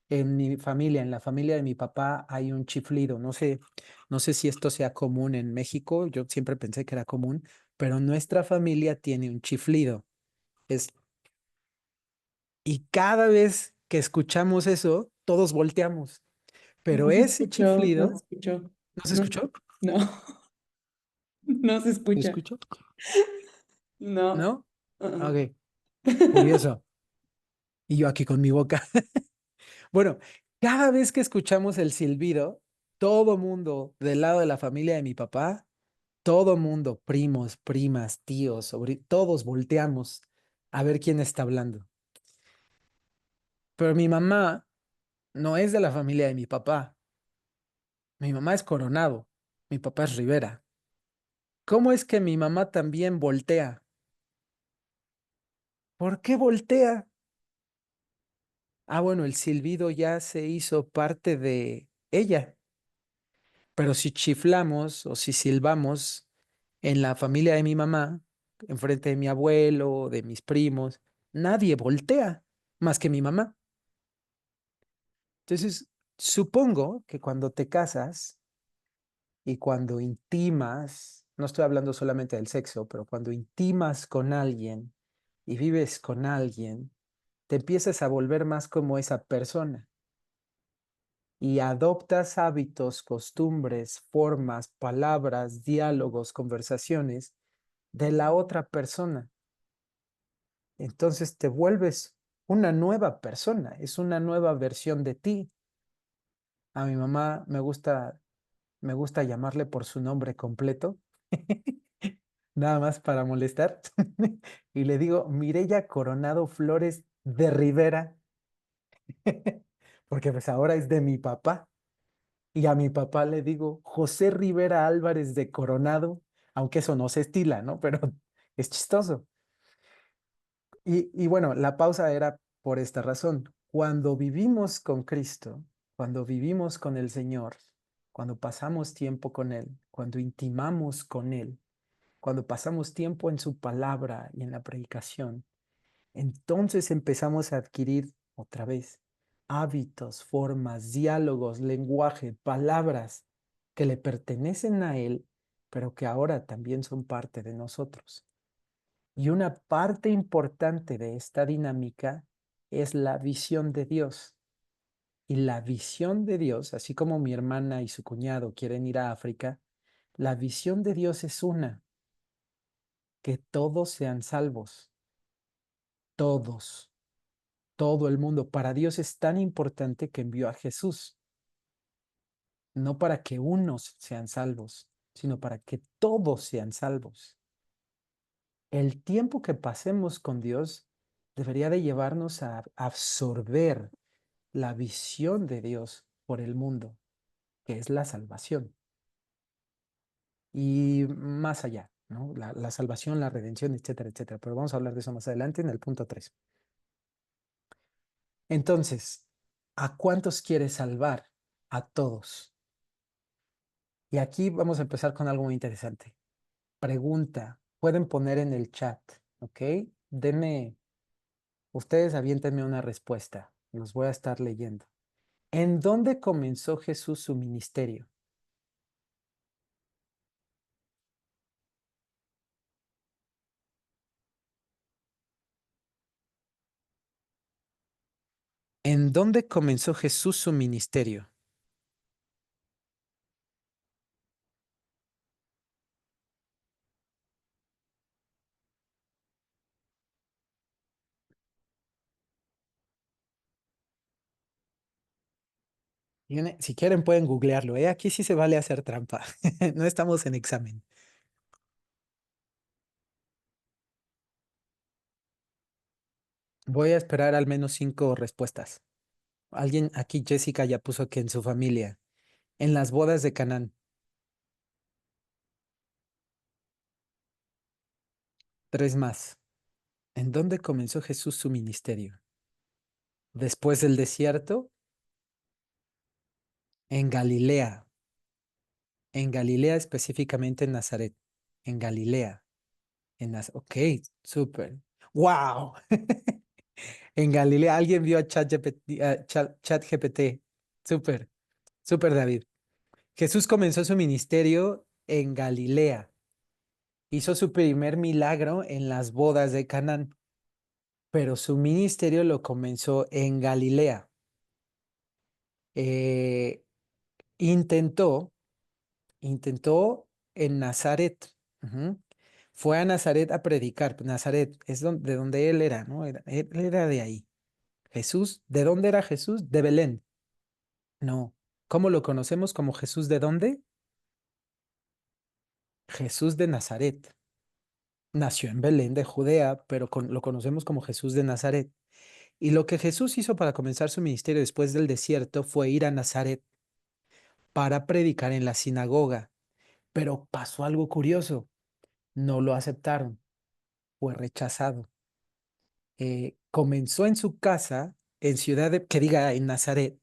En mi familia, en la familia de mi papá, hay un chiflido. No sé si esto sea común en México. Yo siempre pensé que era común, pero nuestra familia tiene un chiflido. Es, y cada vez que escuchamos eso, todos volteamos. Pero No se ese escuchó, no se chiflido, escuchó. ¿no se No, escuchó? no, no se ¿Se escucha. escuchó? No. ¿No? Uh-uh. Ok, curioso. Y yo aquí con mi boca. Bueno, cada vez que escuchamos el silbido, todo mundo del lado de la familia de mi papá, todo mundo, primos, primas, tíos, todos volteamos a ver quién está hablando. Pero mi mamá no es de la familia de mi papá. Mi mamá es Coronado, mi papá es Rivera. ¿Cómo es que mi mamá también voltea? ¿Por qué voltea? Ah, bueno, el silbido ya se hizo parte de ella. Pero si chiflamos o si silbamos en la familia de mi mamá, enfrente de mi abuelo, de mis primos, nadie voltea más que mi mamá. Entonces, supongo que cuando te casas y cuando intimas, no estoy hablando solamente del sexo, pero cuando intimas con alguien y vives con alguien, te empiezas a volver más como esa persona y adoptas hábitos, costumbres, formas, palabras, diálogos, conversaciones de la otra persona. Entonces te vuelves una nueva persona, es una nueva versión de ti. A mi mamá me gusta llamarle por su nombre completo, nada más para molestar. Y le digo, Mireya Coronado Flores de Rivera, porque pues ahora es de mi papá. Y a mi papá le digo, José Rivera Álvarez de Coronado, aunque eso no se estila, ¿no? Pero es chistoso. Y bueno, la pausa era por esta razón. Cuando vivimos con Cristo, cuando vivimos con el Señor, cuando pasamos tiempo con Él, cuando intimamos con Él, cuando pasamos tiempo en su palabra y en la predicación, entonces empezamos a adquirir otra vez hábitos, formas, diálogos, lenguaje, palabras que le pertenecen a Él, pero que ahora también son parte de nosotros. Y una parte importante de esta dinámica es la visión de Dios. Y la visión de Dios, así como mi hermana y su cuñado quieren ir a África, la visión de Dios es una, que todos sean salvos, todos, todo el mundo. Para Dios es tan importante que envió a Jesús, no para que unos sean salvos, sino para que todos sean salvos. El tiempo que pasemos con Dios debería de llevarnos a absorber la visión de Dios por el mundo, que es la salvación. Y más allá, ¿no? La salvación, la redención, etcétera, etcétera. Pero vamos a hablar de eso más adelante en el punto 3. Entonces, ¿a cuántos quieres salvar? A todos. Y aquí vamos a empezar con algo muy interesante. Pregunta, pueden poner en el chat, ¿ok? Denme, ustedes aviéntenme una respuesta. Los voy a estar leyendo. ¿En dónde comenzó Jesús su ministerio? ¿En dónde comenzó Jesús su ministerio? Si quieren pueden googlearlo, ¿eh? Aquí sí se vale hacer trampa. No estamos en examen. Voy a esperar al menos 5 respuestas. Alguien aquí, Jessica, ya puso que en su familia. En las bodas de Canaán. 3 más. ¿En dónde comenzó Jesús su ministerio? Después del desierto, en Galilea. En Galilea, específicamente en Nazaret. En Galilea. Ok, súper. ¡Wow! En Galilea, alguien vio a ChatGPT. Súper, súper, David. Jesús comenzó su ministerio en Galilea. Hizo su primer milagro en las bodas de Canaán, pero su ministerio lo comenzó en Galilea. Eh, intentó, intentó en Nazaret. Ujú. Fue a Nazaret a predicar. Nazaret es de donde él era, ¿no? Él era de ahí. Jesús, ¿de dónde era Jesús? De Belén. No. ¿Cómo lo conocemos como Jesús de dónde? Jesús de Nazaret. Nació en Belén de Judea, pero lo conocemos como Jesús de Nazaret. Y lo que Jesús hizo para comenzar su ministerio después del desierto fue ir a Nazaret para predicar en la sinagoga. Pero pasó algo curioso. No lo aceptaron. Fue rechazado. Comenzó en su casa, que diga en Nazaret,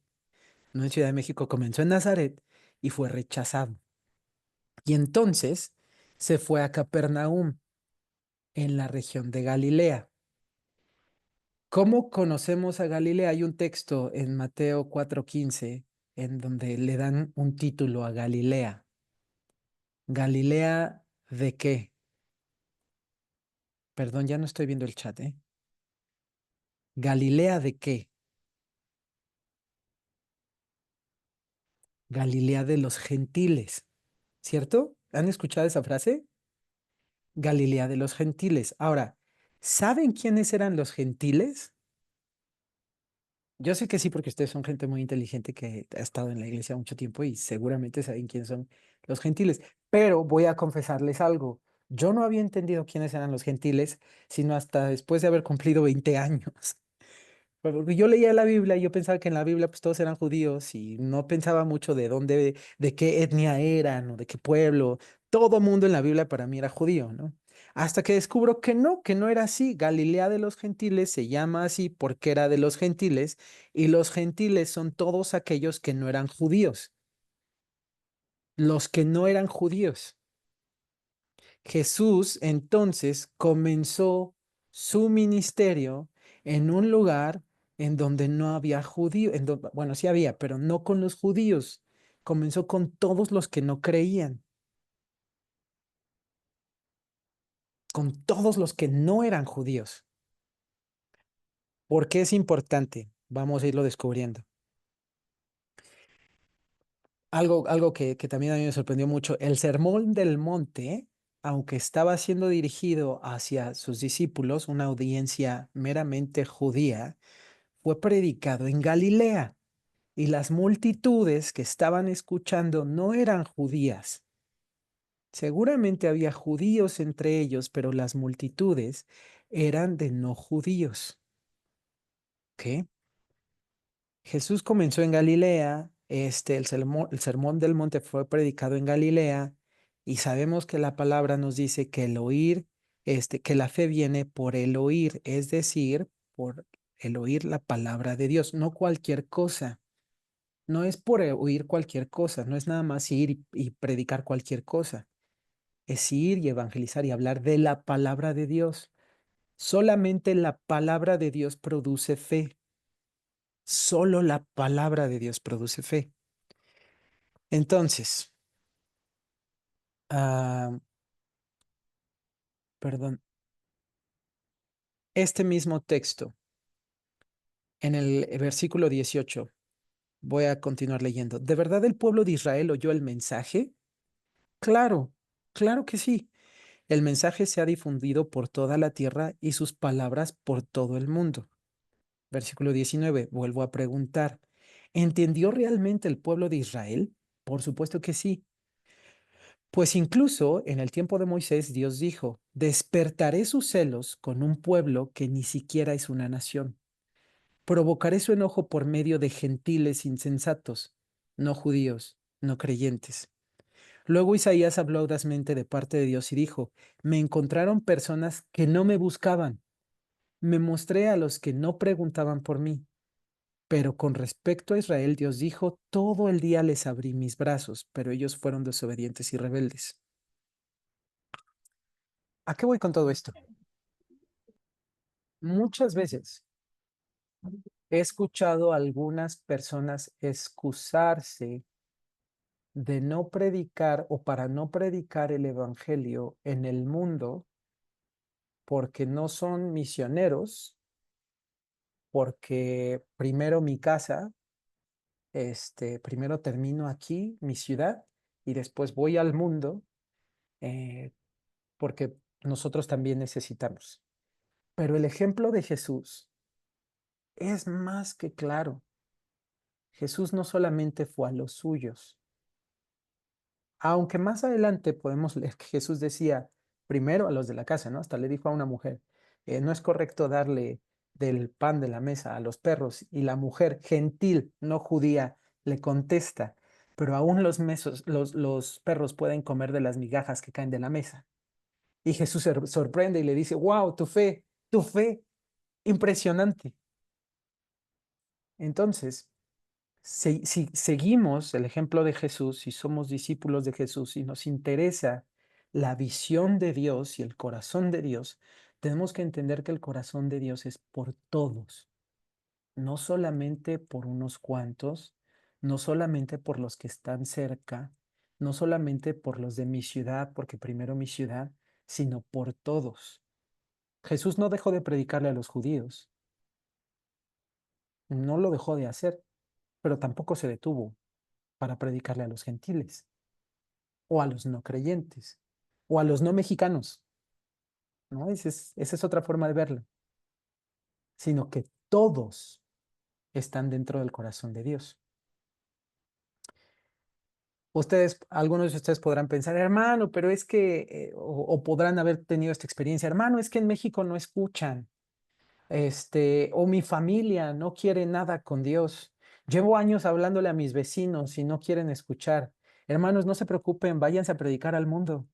no en Ciudad de México, comenzó en Nazaret y fue rechazado. Y entonces se fue a Capernaum, en la región de Galilea. ¿Cómo conocemos a Galilea? Hay un texto en Mateo 4:15 en donde le dan un título a Galilea. ¿Galilea de qué? Perdón, ya no estoy viendo el chat, ¿eh? ¿Galilea de qué? Galilea de los gentiles, ¿cierto? ¿Han escuchado esa frase? Galilea de los gentiles. Ahora, ¿saben quiénes eran los gentiles? Yo sé que sí, porque ustedes son gente muy inteligente que ha estado en la iglesia mucho tiempo y seguramente saben quiénes son los gentiles. Pero voy a confesarles algo. Yo no había entendido quiénes eran los gentiles, sino hasta después de haber cumplido 20 años. Porque yo leía la Biblia y yo pensaba que en la Biblia pues todos eran judíos y no pensaba mucho de dónde, de qué etnia eran o de qué pueblo. Todo mundo en la Biblia para mí era judío, ¿no? Hasta que descubro que no era así. Galilea de los gentiles se llama así porque era de los gentiles y los gentiles son todos aquellos que no eran judíos. Los que no eran judíos. Jesús entonces comenzó su ministerio en un lugar en donde no había judíos, bueno, sí había, pero no con los judíos. Comenzó con todos los que no creían, con todos los que no eran judíos. ¿Por qué es importante? Vamos a irlo descubriendo. Algo que también a mí me sorprendió mucho, el Sermón del Monte, aunque estaba siendo dirigido hacia sus discípulos, una audiencia meramente judía, fue predicado en Galilea y las multitudes que estaban escuchando no eran judías. Seguramente había judíos entre ellos, pero las multitudes eran de no judíos. ¿Ok? Jesús comenzó en Galilea, el sermón del monte fue predicado en Galilea y sabemos que la palabra nos dice que el oír, que la fe viene por el oír, es decir, por el oír la palabra de Dios, no cualquier cosa. No es por oír cualquier cosa, no es nada más ir y predicar cualquier cosa. Es ir y evangelizar y hablar de la palabra de Dios. Solamente la palabra de Dios produce fe. Solo la palabra de Dios produce fe. Entonces, ah, perdón, este mismo texto, en el versículo 18, voy a continuar leyendo. ¿De verdad el pueblo de Israel oyó el mensaje? Claro, claro que sí. El mensaje se ha difundido por toda la tierra y sus palabras por todo el mundo. Versículo 19, vuelvo a preguntar, ¿entendió realmente el pueblo de Israel? Por supuesto que sí. Pues incluso en el tiempo de Moisés, Dios dijo, despertaré sus celos con un pueblo que ni siquiera es una nación. Provocaré su enojo por medio de gentiles insensatos, no judíos, no creyentes. Luego Isaías habló audazmente de parte de Dios y dijo, me encontraron personas que no me buscaban, me mostré a los que no preguntaban por mí. Pero con respecto a Israel, Dios dijo, todo el día les abrí mis brazos, pero ellos fueron desobedientes y rebeldes. ¿A qué voy con todo esto? Muchas veces he escuchado a algunas personas excusarse de no predicar o para no predicar el evangelio en el mundo porque no son misioneros, porque primero mi casa, primero termino aquí, mi ciudad, y después voy al mundo, eh, porque nosotros también necesitamos. Pero el ejemplo de Jesús es más que claro. Jesús no solamente fue a los suyos, aunque más adelante podemos leer que Jesús decía primero a los de la casa, ¿no? Hasta le dijo a una mujer, no es correcto darle del pan de la mesa a los perros. Y la mujer gentil, no judía, le contesta, pero aún los perros pueden comer de las migajas que caen de la mesa. Y Jesús se sorprende y le dice, wow, tu fe, impresionante. Entonces, Si seguimos el ejemplo de Jesús, si somos discípulos de Jesús y nos interesa la visión de Dios y el corazón de Dios, tenemos que entender que el corazón de Dios es por todos, no solamente por unos cuantos, no solamente por los que están cerca, no solamente por los de mi ciudad, porque primero mi ciudad, sino por todos. Jesús no dejó de predicarle a los judíos, no lo dejó de hacer, pero tampoco se detuvo para predicarle a los gentiles, o a los no creyentes, o a los no mexicanos, ¿no? Esa es otra forma de verlo, sino que todos están dentro del corazón de Dios. Ustedes, algunos de ustedes podrán pensar, hermano, pero es que, o podrán haber tenido esta experiencia, hermano, es que en México no escuchan, o mi familia no quiere nada con Dios. Llevo años hablándole a mis vecinos y no quieren escuchar. Hermanos, no se preocupen, váyanse a predicar al mundo.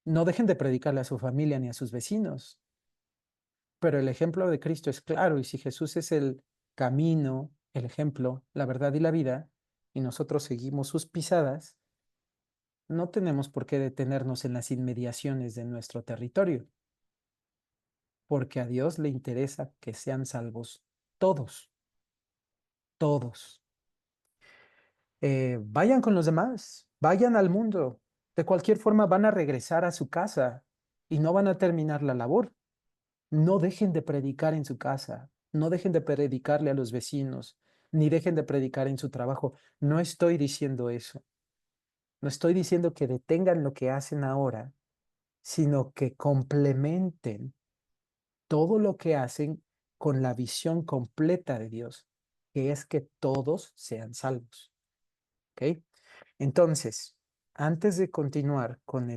No dejen de predicarle a su familia ni a sus vecinos. Pero el ejemplo de Cristo es claro, y si Jesús es el camino, el ejemplo, la verdad y la vida, y nosotros seguimos sus pisadas, no tenemos por qué detenernos en las inmediaciones de nuestro territorio, porque a Dios le interesa que sean salvos todos, todos. Vayan con los demás, vayan al mundo. De cualquier forma van a regresar a su casa y no van a terminar la labor. No dejen de predicar en su casa, no dejen de predicarle a los vecinos, ni dejen de predicar en su trabajo. No estoy diciendo eso. No estoy diciendo que detengan lo que hacen ahora, sino que complementen todo lo que hacen con la visión completa de Dios, que es que todos sean salvos. ¿Ok? Entonces, antes de continuar con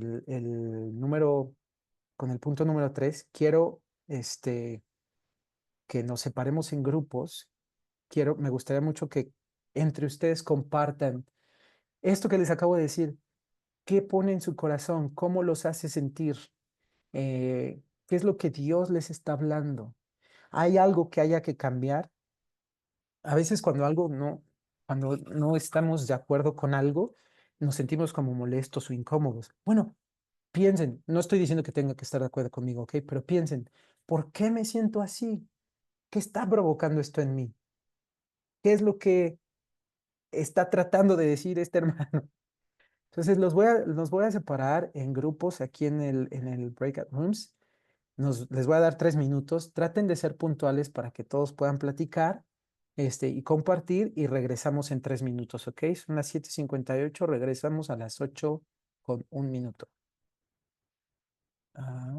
con el punto número 3, quiero que nos separemos en grupos. Me gustaría mucho que entre ustedes compartan esto que les acabo de decir. ¿Qué pone en su corazón? ¿Cómo los hace sentir? ¿Qué es lo que Dios les está hablando? ¿Hay algo que haya que cambiar? A veces cuando no estamos de acuerdo con algo, nos sentimos como molestos o incómodos. Bueno, piensen, no estoy diciendo que tenga que estar de acuerdo conmigo, ¿ok? Pero piensen, ¿por qué me siento así? ¿Qué está provocando esto en mí? ¿Qué es lo que está tratando de decir este hermano? Entonces los voy a separar en grupos aquí en el Breakout Rooms. Les voy a dar 3 minutos. Traten de ser puntuales para que todos puedan platicar y compartir y regresamos en 3 minutos, ¿ok? Son las 7:58, regresamos a las 8:01. Ah,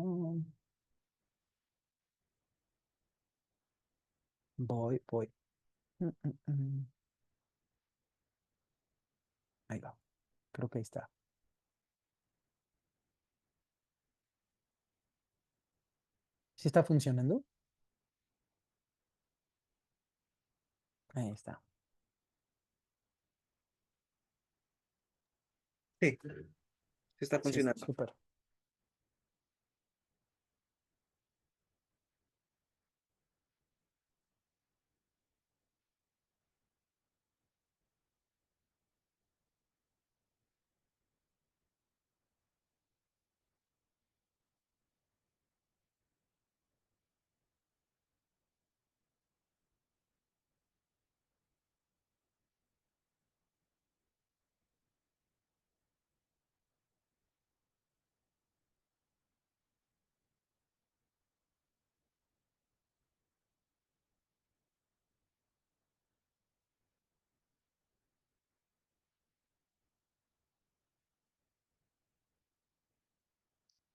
voy. Mm, mm, mm. Ahí va, creo que ahí está. ¿Sí está funcionando? Ahí está. Sí, sí está Sí, funcionando. súper.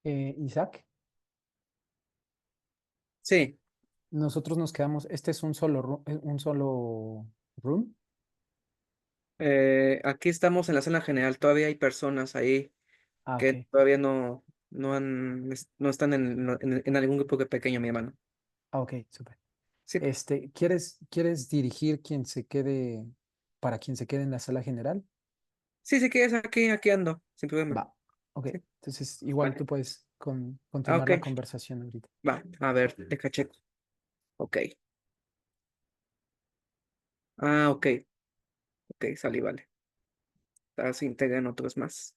Isaac, Sí, nosotros nos quedamos, este es un solo room. aquí estamos en la sala general. Todavía hay personas ahí Ah, ok. que todavía no están en algún grupo pequeño, mi hermano. Ah, ok, súper. Sí, ¿Quieres dirigir para quien se quede en la sala general? sí, sí, que es aquí ando, sin problema. Va. Ok. Sí, Entonces, igual vale. tú puedes Ah, continuar ok, la conversación ahorita. va, a ver, deja checo. Ok. Ah, ok. Ok, sale, y vale. Ahora se integran otros más.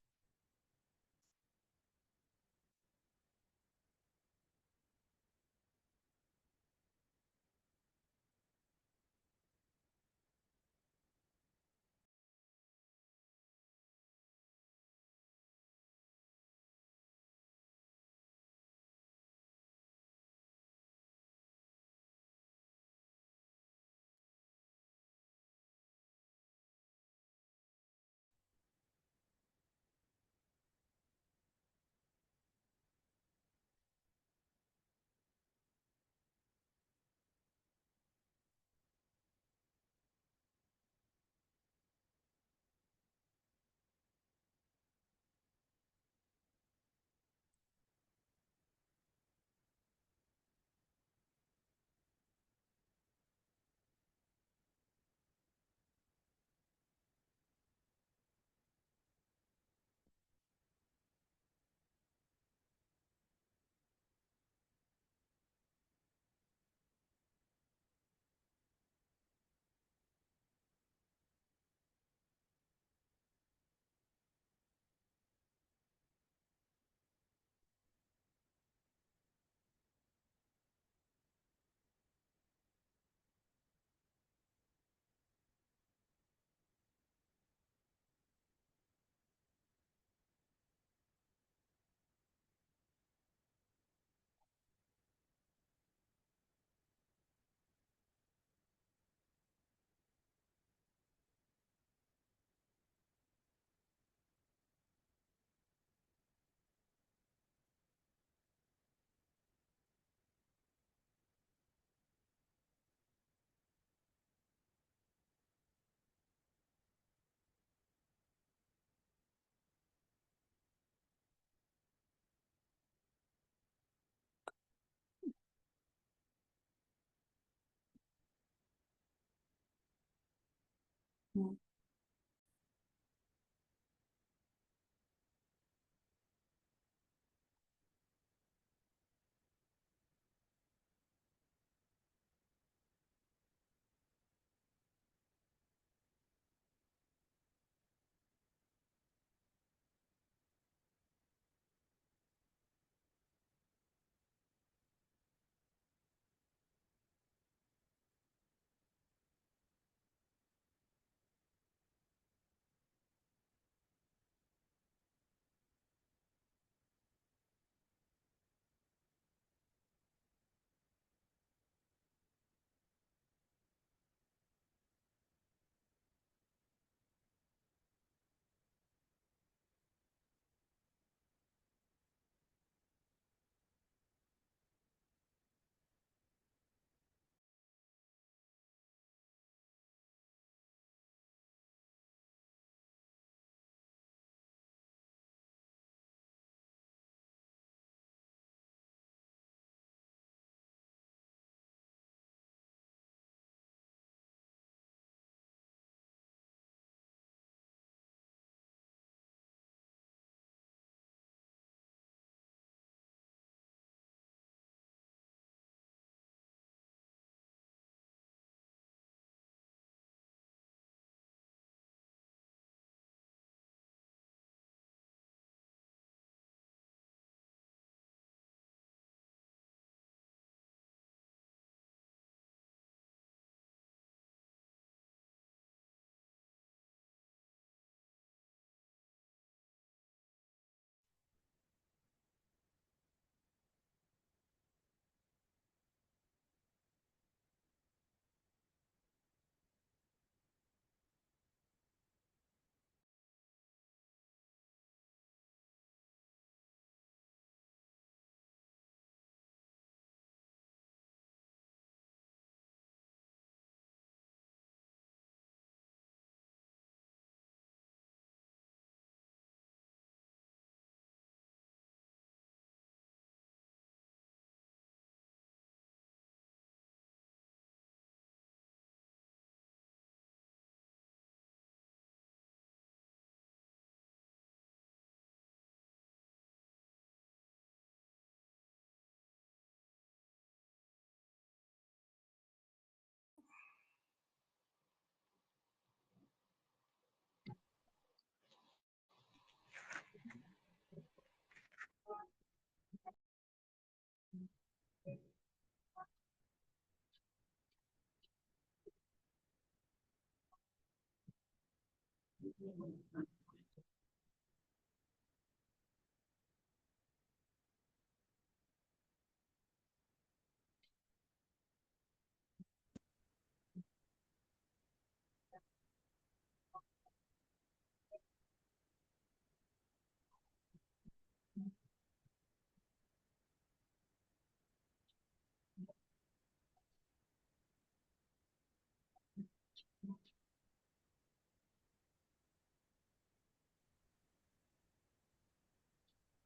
Mm.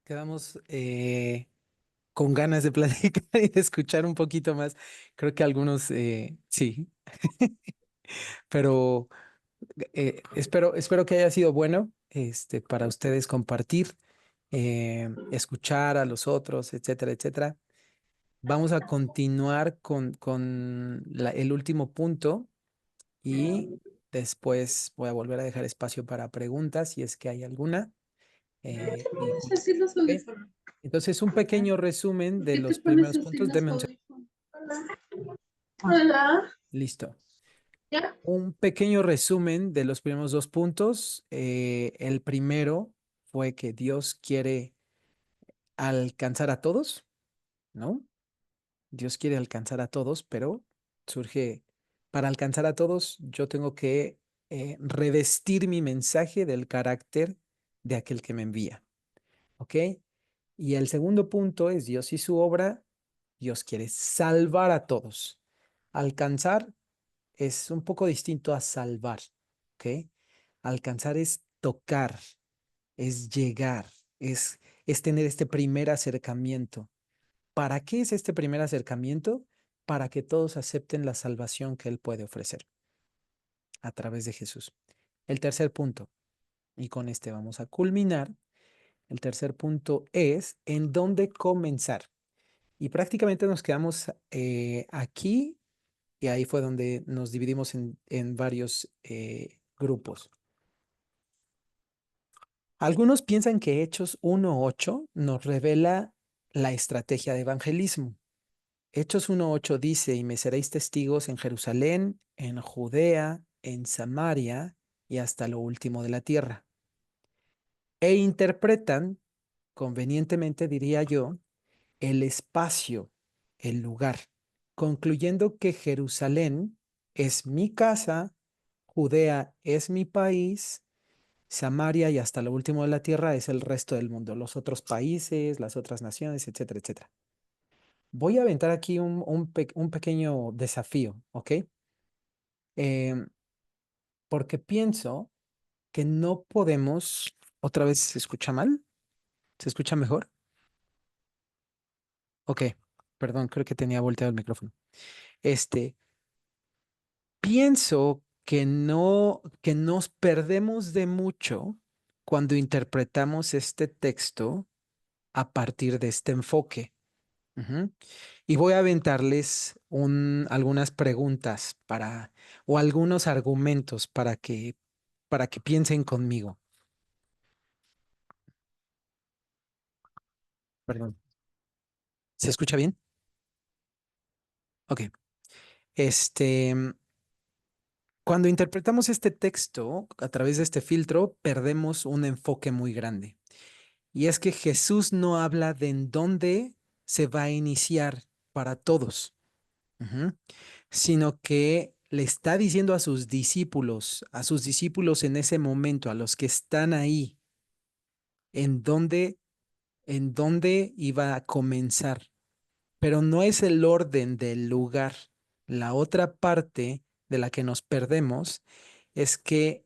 Quedamos con ganas de platicar y de escuchar un poquito más. Creo que algunos sí, pero espero que haya sido bueno para ustedes compartir, escuchar a los otros, etcétera, etcétera. Vamos a continuar con el último punto y después voy a volver a dejar espacio para preguntas si es que hay alguna. ¿Puedes así los Ok. audífonos? Entonces, un pequeño resumen ¿Por de qué te los pones primeros así puntos. los Deme un segundo. audífonos? Hola. Hola. Listo. ¿Ya? Un pequeño resumen de los primeros dos puntos. El primero fue que Dios quiere alcanzar a todos, ¿no? Dios quiere alcanzar a todos, pero surge, para alcanzar a todos, yo tengo que revestir mi mensaje del carácter de aquel que me envía, ¿ok? Y el segundo punto es Dios y su obra. Dios quiere salvar a todos. Alcanzar es un poco distinto a salvar, ¿ok? Alcanzar es tocar, es llegar, es tener este primer acercamiento. ¿Para qué es este primer acercamiento? Para que todos acepten la salvación que Él puede ofrecer a través de Jesús. El tercer punto, y con este vamos a culminar, el tercer punto es en dónde comenzar. Y prácticamente nos quedamos aquí y ahí fue donde nos dividimos en varios grupos. Algunos piensan que Hechos 1:8 nos revela la estrategia de evangelismo. Hechos 1:8 dice, y me seréis testigos en Jerusalén, en Judea, en Samaria y hasta lo último de la tierra. E interpretan, convenientemente diría yo, el espacio, el lugar, concluyendo que Jerusalén es mi casa, Judea es mi país, Samaria y hasta lo último de la tierra es el resto del mundo, los otros países, las otras naciones, etcétera, etcétera. Voy a aventar aquí un pequeño desafío, ¿ok? Em, Porque pienso que no podemos, otra vez se escucha mal, ¿se escucha mejor? Ok, perdón, creo que tenía volteado el micrófono. Este, Pienso que nos perdemos de mucho cuando interpretamos este texto a partir de este enfoque. Ujú. Y voy a aventarles algunas preguntas o algunos argumentos para que piensen conmigo. Perdón. ¿Se escucha bien? Ok. Este, Cuando interpretamos este texto a través de este filtro, perdemos un enfoque muy grande. Y es que Jesús no habla de en dónde se va a iniciar para todos, ujú, sino que le está diciendo a sus discípulos en ese momento, a los que están ahí, en en dónde iba a comenzar. Pero no es el orden del lugar. La otra parte de la que nos perdemos es que,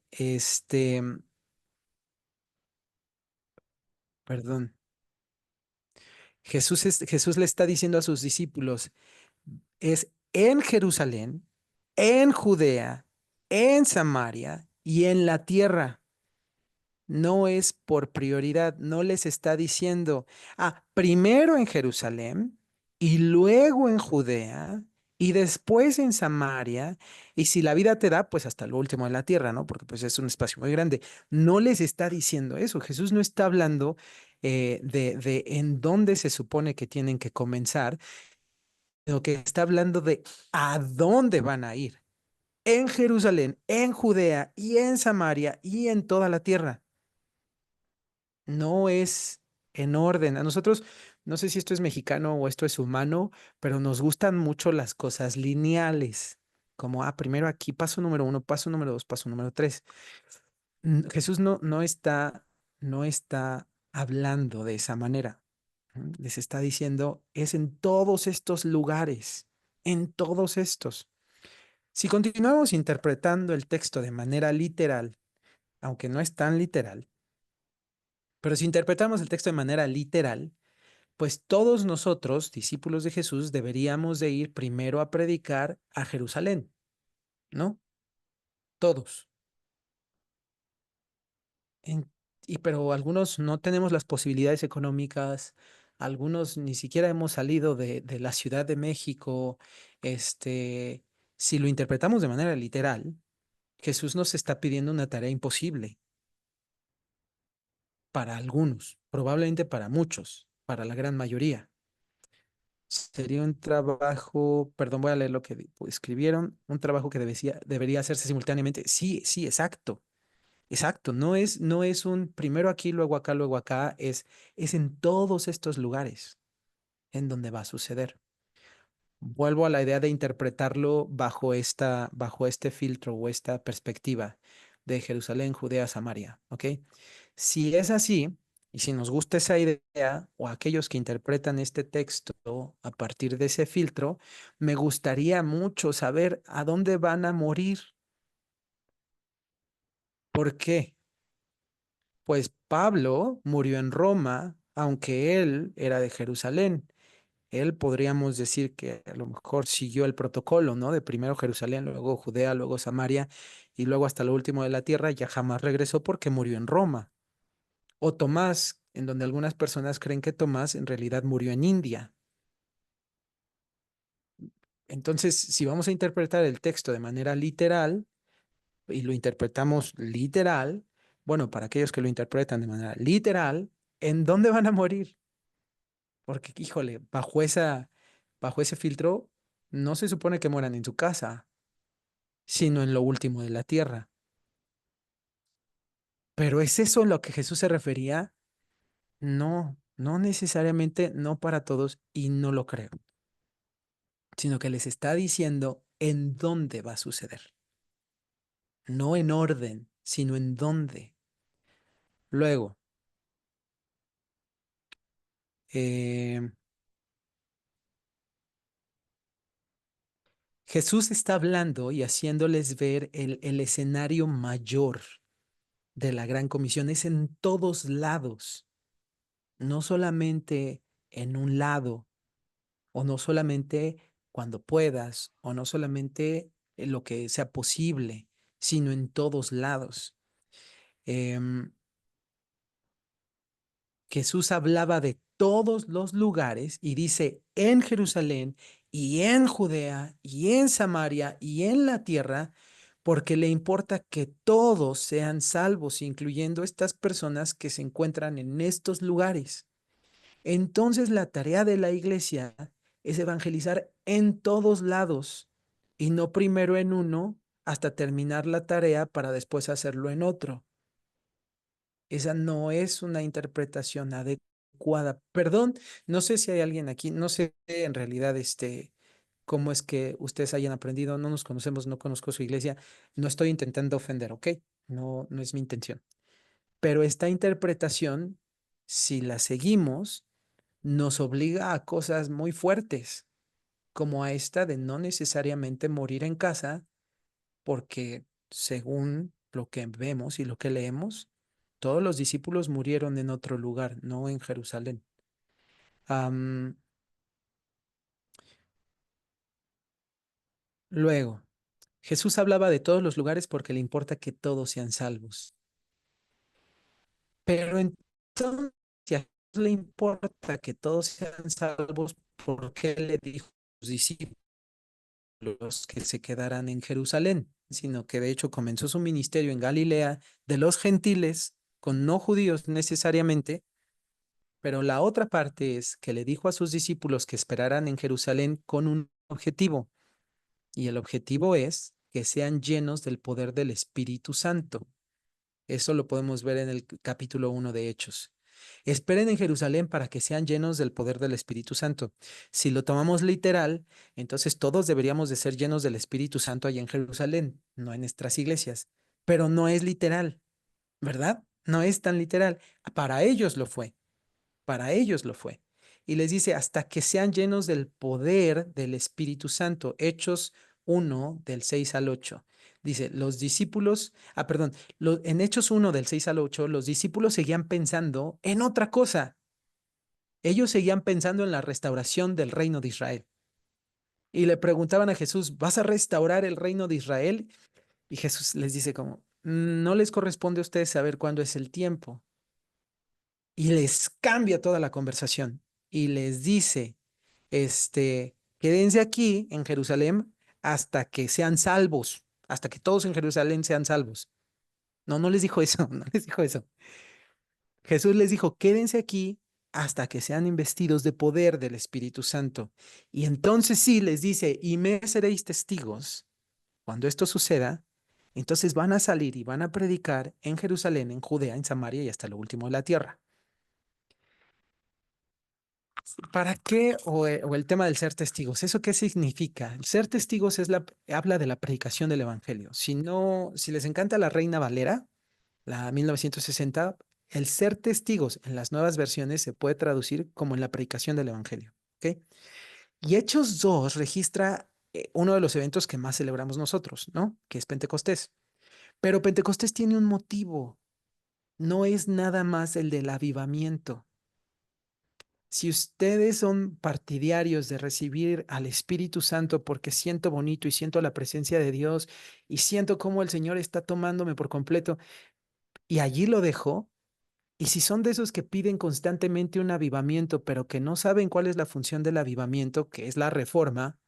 perdón, Jesús le está diciendo a sus discípulos, es en Jerusalén, en Judea, en Samaria y en la tierra. No es por prioridad, no les está diciendo, primero en Jerusalén y luego en Judea y después en Samaria y si la vida te da, pues hasta lo último de la tierra, ¿no? Porque pues es un espacio muy grande. No les está diciendo eso. Jesús no está hablando de en dónde se supone que tienen que comenzar, sino que está hablando de a dónde van a ir. en Jerusalén, en Judea y en Samaria y en toda la tierra. No es en orden. A nosotros, no sé si esto es mexicano o esto es humano, pero nos gustan mucho las cosas lineales. Como, primero aquí, paso número 1, paso número 2, paso número 3. Jesús no está hablando de esa manera. Les está diciendo, es en todos estos lugares, en todos estos. Si continuamos interpretando el texto de manera literal, aunque no es tan literal, pero si interpretamos el texto de manera literal, pues todos nosotros, discípulos de Jesús, deberíamos de ir primero a predicar a Jerusalén, ¿no? Todos. En- pero algunos no tenemos las posibilidades económicas, algunos ni siquiera hemos salido de la Ciudad de México. Si lo interpretamos de manera literal, Jesús nos está pidiendo una tarea imposible para algunos, probablemente para muchos, para la gran mayoría. Sería un trabajo, perdón, voy a leer lo que escribieron, un trabajo que debería hacerse simultáneamente. Sí, sí, exacto, exacto. No es un primero aquí, luego acá, es en todos estos lugares en donde va a suceder. Vuelvo a la idea de interpretarlo bajo este filtro o esta perspectiva de Jerusalén, Judea, Samaria, ¿ok? Si es así, y si nos gusta esa idea, o aquellos que interpretan este texto a partir de ese filtro, me gustaría mucho saber a dónde van a morir. ¿Por qué? Pues Pablo murió en Roma, aunque él era de Jerusalén. Él podríamos decir que a lo mejor siguió el protocolo, ¿no? De primero Jerusalén, luego Judea, luego Samaria y luego hasta lo último de la tierra, ya jamás regresó porque murió en Roma. O Tomás, en donde algunas personas creen que Tomás en realidad murió en India. Entonces, si vamos a interpretar el texto de manera literal y lo interpretamos literal, bueno, para aquellos que lo interpretan de manera literal, ¿en dónde van a morir? Porque, híjole, bajo ese filtro, no se supone que mueran en su casa, sino en lo último de la tierra. Pero ¿es eso en lo que Jesús se refería? No, no necesariamente, no para todos, y no lo creo, sino que les está diciendo en dónde va a suceder. No en orden, sino en dónde. Luego, eh, Jesús está hablando y haciéndoles ver el escenario mayor de la Gran Comisión. Es en todos lados, no solamente en un lado, o no solamente cuando puedas, o no solamente en lo que sea posible, sino en todos lados. Em, Jesús hablaba de todos los lugares y dice en Jerusalén y en Judea y en Samaria y en la tierra, porque le importa que todos sean salvos, incluyendo estas personas que se encuentran en estos lugares. Entonces la tarea de la iglesia es evangelizar en todos lados y no primero en uno hasta terminar la tarea para después hacerlo en otro. Esa no es una interpretación adecuada. Perdón, no sé si hay alguien aquí, no sé en realidad cómo es que ustedes hayan aprendido, no nos conocemos, no conozco su iglesia, no estoy intentando ofender, ¿ok? No, no es mi intención. Pero esta interpretación, si la seguimos, nos obliga a cosas muy fuertes, como a esta de no necesariamente morir en casa, porque según lo que vemos y lo que leemos, todos los discípulos murieron en otro lugar, no en Jerusalén. Am, Luego, Jesús hablaba de todos los lugares porque le importa que todos sean salvos. Pero entonces, si a Jesús le importa que todos sean salvos, ¿por qué le dijo a sus discípulos que se quedaran en Jerusalén? Sino que de hecho comenzó su ministerio en Galilea de los gentiles, con no judíos necesariamente, pero la otra parte es que le dijo a sus discípulos que esperaran en Jerusalén con un objetivo, y el objetivo es que sean llenos del poder del Espíritu Santo. Eso lo podemos ver en el capítulo 1 de Hechos. Esperen en Jerusalén para que sean llenos del poder del Espíritu Santo. Si lo tomamos literal, entonces todos deberíamos de ser llenos del Espíritu Santo allá en Jerusalén, no en nuestras iglesias. Pero no es literal, ¿verdad? No es tan literal. Para ellos lo fue. Para ellos lo fue. Y les dice, hasta que sean llenos del poder del Espíritu Santo. Hechos 1, del 6 al 8. Dice, los discípulos, perdón, en Hechos 1, del 6 al 8, los discípulos seguían pensando en otra cosa. Ellos seguían pensando en la restauración del reino de Israel. Y le preguntaban a Jesús, ¿vas a restaurar el reino de Israel? Y Jesús les dice como, no les corresponde a ustedes saber cuándo es el tiempo. Y les cambia toda la conversación y les dice, quédense aquí en Jerusalén hasta que sean salvos, hasta que todos en Jerusalén sean salvos. No, no les dijo eso, no les dijo eso. Jesús les dijo, quédense aquí hasta que sean investidos de poder del Espíritu Santo. Y entonces sí les dice, y me seréis testigos. Cuando esto suceda, entonces van a salir y van a predicar en Jerusalén, en Judea, en Samaria y hasta lo último de la tierra. ¿Para qué? O el tema del ser testigos. ¿Eso qué significa? El ser testigos habla de la predicación del evangelio. Si no, si les encanta la Reina Valera, la 1960, el ser testigos en las nuevas versiones se puede traducir como en la predicación del evangelio. ¿Ok? Y Hechos 2 registra uno de los eventos que más celebramos nosotros, ¿no? Que es Pentecostés. Pero Pentecostés tiene un motivo. No es nada más el del avivamiento. Si ustedes son partidarios de recibir al Espíritu Santo porque siento bonito y siento la presencia de Dios y siento cómo el Señor está tomándome por completo y allí lo dejo, y si son de esos que piden constantemente un avivamiento pero que no saben cuál es la función del avivamiento, que es la reforma,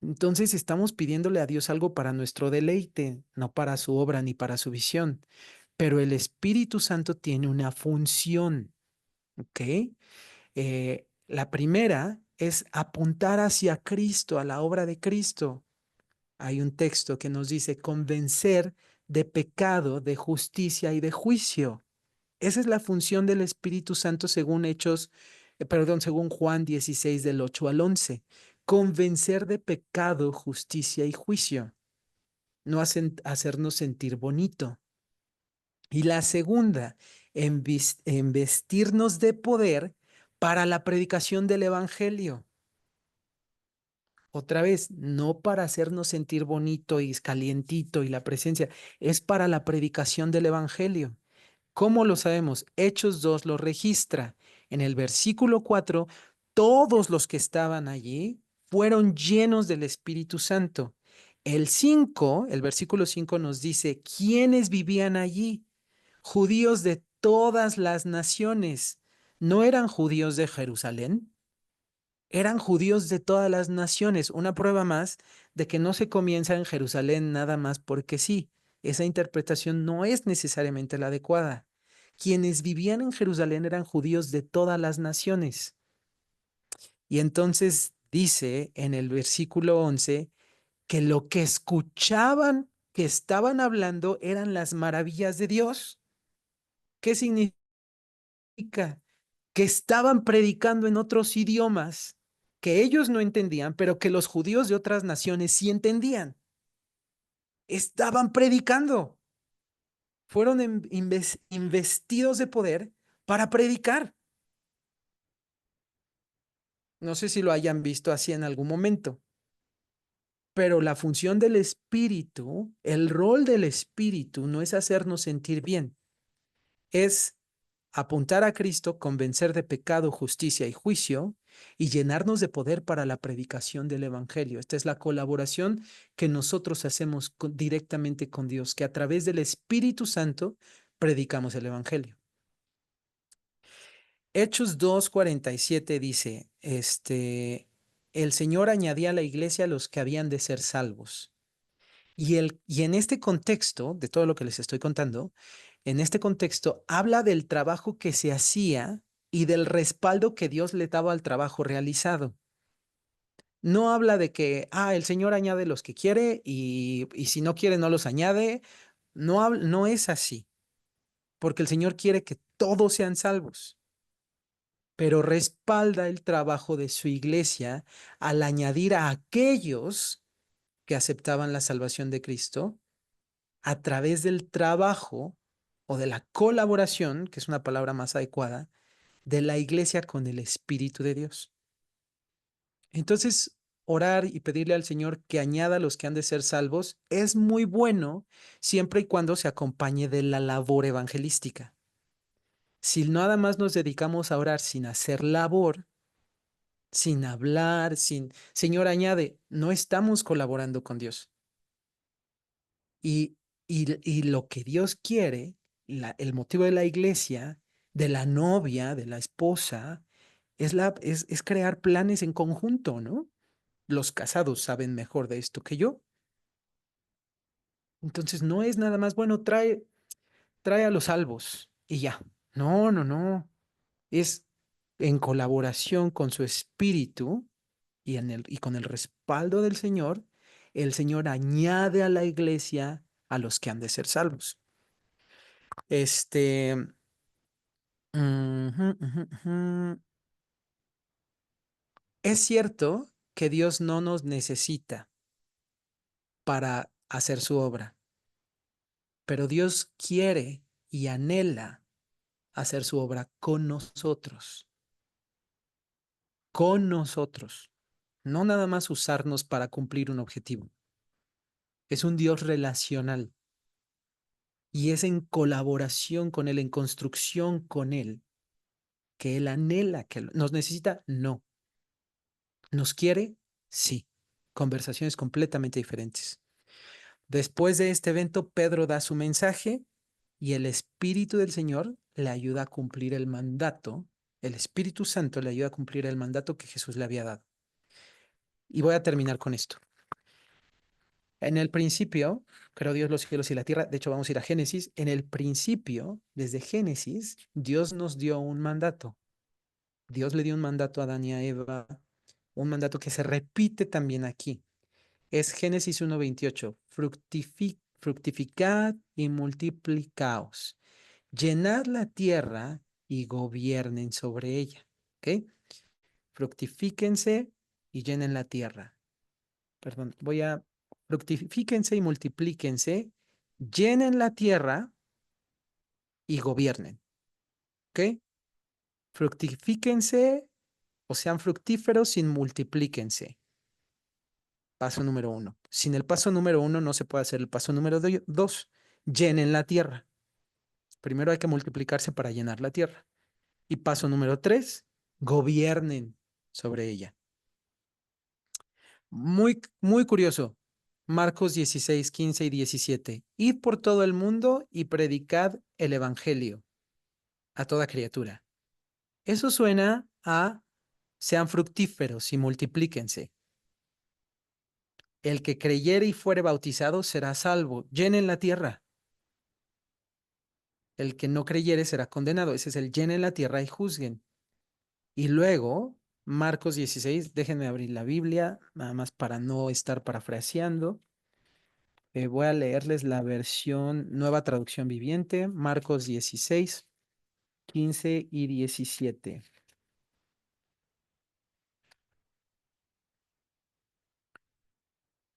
entonces estamos pidiéndole a Dios algo para nuestro deleite, no para su obra ni para su visión. Pero el Espíritu Santo tiene una función, ¿ok? La primera es apuntar hacia Cristo, a la obra de Cristo. Hay un texto que nos dice convencer de pecado, de justicia y de juicio. Esa es la función del Espíritu Santo según Juan 16 del 8 al 11. Convencer de pecado, justicia y juicio. No hacernos sentir bonito. Y la segunda, investirnos de poder para la predicación del evangelio. Otra vez, no para hacernos sentir bonito y calientito y la presencia, es para la predicación del evangelio. ¿Cómo lo sabemos? Hechos 2 lo registra. En el versículo 4, todos los que estaban allí fueron llenos del Espíritu Santo. El versículo 5 nos dice, ¿quiénes vivían allí? Judíos de todas las naciones. ¿No eran judíos de Jerusalén? Eran judíos de todas las naciones. Una prueba más de que no se comienza en Jerusalén nada más porque sí. Esa interpretación no es necesariamente la adecuada. Quienes vivían en Jerusalén eran judíos de todas las naciones. Y entonces dice en el versículo 11 que lo que escuchaban, que estaban hablando, eran las maravillas de Dios. ¿Qué significa? Que estaban predicando en otros idiomas que ellos no entendían, pero que los judíos de otras naciones sí entendían. Estaban predicando. Fueron investidos de poder para predicar. No sé si lo hayan visto así en algún momento, pero la función del Espíritu, el rol del Espíritu no es hacernos sentir bien, es apuntar a Cristo, convencer de pecado, justicia y juicio y llenarnos de poder para la predicación del Evangelio. Esta es la colaboración que nosotros hacemos directamente con Dios, que a través del Espíritu Santo predicamos el Evangelio. Hechos 2:47 dice, el Señor añadía a la iglesia a los que habían de ser salvos. Y en este contexto, de todo lo que les estoy contando, en este contexto habla del trabajo que se hacía y del respaldo que Dios le daba al trabajo realizado. No habla de que, el Señor añade los que quiere y si no quiere no los añade. No es así, porque el Señor quiere que todos sean salvos, pero respalda el trabajo de su iglesia al añadir a aquellos que aceptaban la salvación de Cristo a través del trabajo o de la colaboración, que es una palabra más adecuada, de la iglesia con el Espíritu de Dios. Entonces, orar y pedirle al Señor que añada a los que han de ser salvos es muy bueno siempre y cuando se acompañe de la labor evangelística. Si nada más nos dedicamos a orar sin hacer labor, sin hablar, Señor, añade, no estamos colaborando con Dios. Y lo que Dios quiere, el motivo de la iglesia, de la novia, de la esposa, es crear planes en conjunto, ¿no? Los casados saben mejor de esto que yo. Entonces no es nada más, bueno, trae a los salvos y ya. No, no, no. Es en colaboración con su espíritu y con el respaldo del Señor, el Señor añade a la iglesia a los que han de ser salvos. Este, ujú, ujú, ujú. Es cierto que Dios no nos necesita para hacer su obra, pero Dios quiere y anhela hacer su obra con nosotros, no nada más usarnos para cumplir un objetivo. Es un Dios relacional y es en colaboración con Él, en construcción con Él, que Él anhela que nos necesita, no. ¿Nos quiere? Sí. Conversaciones completamente diferentes. Después de este evento, Pedro da su mensaje y el Espíritu del Señor le ayuda a cumplir el mandato. El Espíritu Santo le ayuda a cumplir el mandato que Jesús le había dado. Y voy a terminar con esto. En el principio, creó Dios los cielos y la tierra. De hecho, vamos a ir a Génesis. En el principio, desde Génesis, Dios nos dio un mandato. Dios le dio un mandato a Adán y a Eva, un mandato que se repite también aquí. Es Génesis 1:28. Fructificad y multiplicaos. Llenad la tierra y gobiernen sobre ella. ¿Ok? Fructifíquense y llenen la tierra. Perdón, fructifíquense y multiplíquense, llenen la tierra y gobiernen. ¿Ok? Fructifíquense o sean fructíferos sin multiplíquense. Paso número 1. Sin el paso número 1 no se puede hacer el paso número 2. Llenen la tierra. Primero hay que multiplicarse para llenar la tierra. Y paso número 3, gobiernen sobre ella. Muy, muy curioso. Marcos 16, 15 y 17. Id por todo el mundo y predicad el evangelio a toda criatura. Eso suena a sean fructíferos y multiplíquense. El que creyere y fuere bautizado será salvo. Llenen la tierra. El que no creyere será condenado. Ese es el llenen la tierra y juzguen. Y luego, Marcos 16, déjenme abrir la Biblia, nada más para no estar parafraseando. Voy a leerles la versión Nueva Traducción Viviente, Marcos 16, 15 y 17.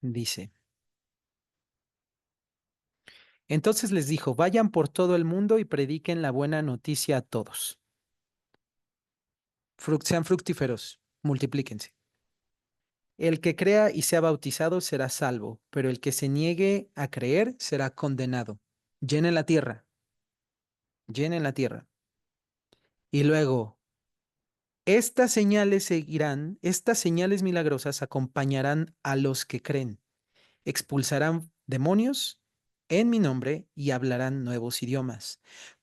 Dice, entonces les dijo, vayan por todo el mundo y prediquen la buena noticia a todos. Sean fructíferos, multiplíquense. El que crea y sea bautizado será salvo, pero el que se niegue a creer será condenado. Llenen la tierra, llenen la tierra. Y luego, estas señales seguirán, estas señales milagrosas acompañarán a los que creen. Expulsarán demonios en mi nombre y hablarán nuevos idiomas.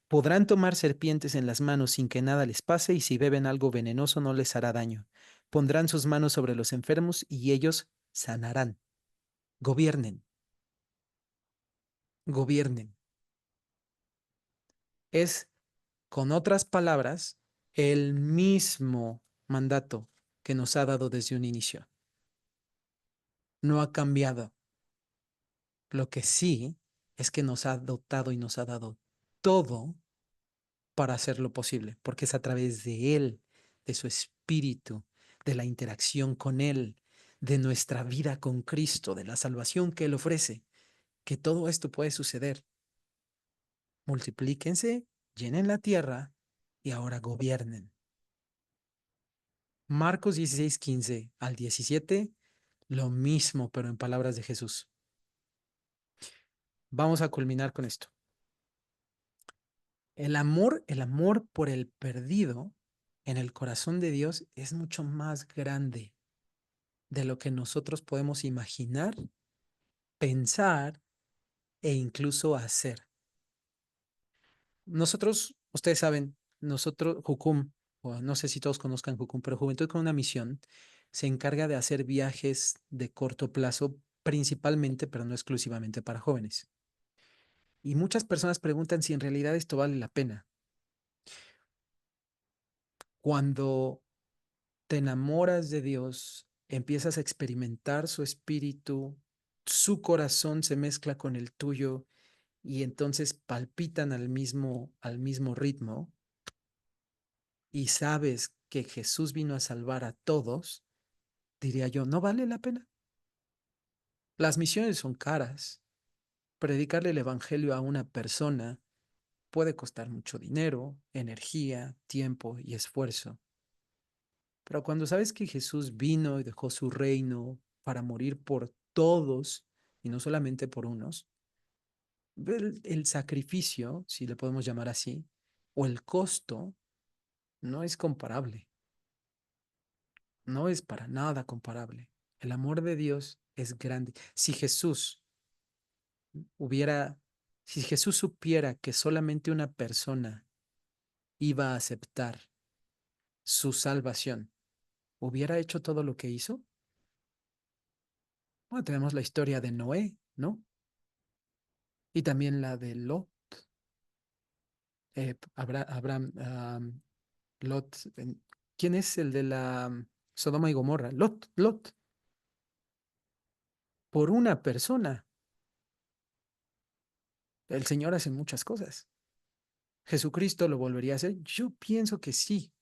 Podrán tomar serpientes en las manos sin que nada les pase y si beben algo venenoso no les hará daño. Pondrán sus manos sobre los enfermos y ellos sanarán. Gobiernen, gobiernen. Es, con otras palabras, el mismo mandato que nos ha dado desde un inicio. no ha cambiado. Lo que sí es que nos ha dotado y nos ha dado todo para hacerlo posible, porque es a través de Él, de su Espíritu, de la interacción con Él, de nuestra vida con Cristo, de la salvación que Él ofrece, que todo esto puede suceder. Multiplíquense, llenen la tierra y ahora gobiernen. Marcos 16, 15 al 17, lo mismo, pero en palabras de Jesús. Vamos a culminar con esto. El amor por el perdido en el corazón de Dios es mucho más grande de lo que nosotros podemos imaginar, pensar e incluso hacer. Nosotros, ustedes saben, nosotros, Jucum, o no sé si todos conozcan Jucum, pero Juventud con una Misión se encarga de hacer viajes de corto plazo, principalmente, pero no exclusivamente para jóvenes. Y muchas personas preguntan si en realidad esto vale la pena. Cuando te enamoras de Dios, empiezas a experimentar su espíritu, su corazón se mezcla con el tuyo y entonces palpitan al mismo ritmo y sabes que Jesús vino a salvar a todos, diría yo, ¿no vale la pena? Las misiones son caras. Predicarle el evangelio a una persona puede costar mucho dinero, energía, tiempo y esfuerzo. Pero cuando sabes que Jesús vino y dejó su reino para morir por todos y no solamente por unos, el sacrificio, si le podemos llamar así, o el costo, no es comparable. No es para nada comparable. El amor de Dios es grande. Hubiera, si Jesús supiera que solamente una persona iba a aceptar su salvación, ¿hubiera hecho todo lo que hizo? Bueno, tenemos la historia de Noé, ¿no? Y también la de Lot. Abraham, Lot. ¿Quién es el de la Sodoma y Gomorra? Lot. Por una persona. El Señor hace muchas cosas. ¿Jesucristo lo volvería a hacer? Yo pienso que sí.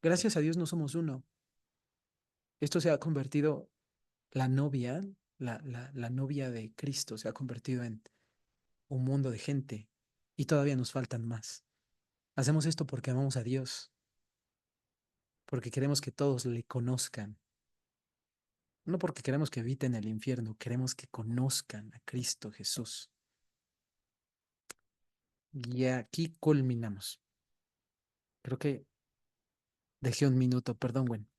Gracias a Dios no somos uno. Esto se ha convertido, la novia, la novia de Cristo se ha convertido en un mundo de gente y todavía nos faltan más. Hacemos esto porque amamos a Dios, porque queremos que todos le conozcan. No porque queremos que eviten el infierno, queremos que conozcan a Cristo Jesús. Y aquí culminamos. Creo que dejé un minuto, perdón, Gwen.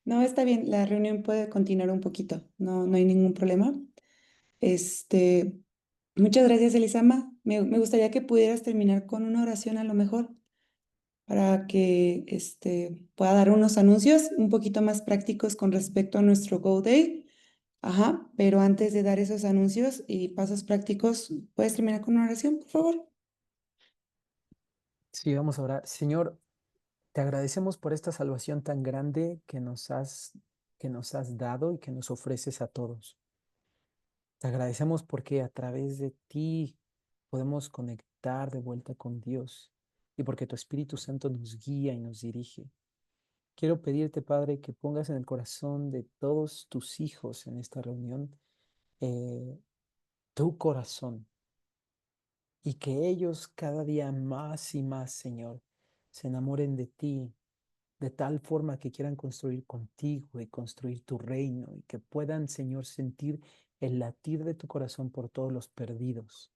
No, está bien, la reunión puede continuar un poquito, no hay ningún problema. Este, muchas gracias, Elisama. Me gustaría que pudieras terminar con una oración a lo mejor para que pueda dar unos anuncios un poquito más prácticos con respecto a nuestro Go Day. Ajá, pero antes de dar esos anuncios y pasos prácticos, ¿puedes terminar con una oración, por favor? Sí, vamos a orar. Señor, te agradecemos por esta salvación tan grande que nos has dado y que nos ofreces a todos. Te agradecemos porque a través de ti podemos conectar de vuelta con Dios y porque tu Espíritu Santo nos guía y nos dirige. Quiero pedirte, Padre, que pongas en el corazón de todos tus hijos en esta reunión eh, tu corazón y que ellos cada día más y más, Señor, se enamoren de ti de tal forma que quieran construir contigo y construir tu reino y que puedan, Señor, sentir el latir de tu corazón por todos los perdidos.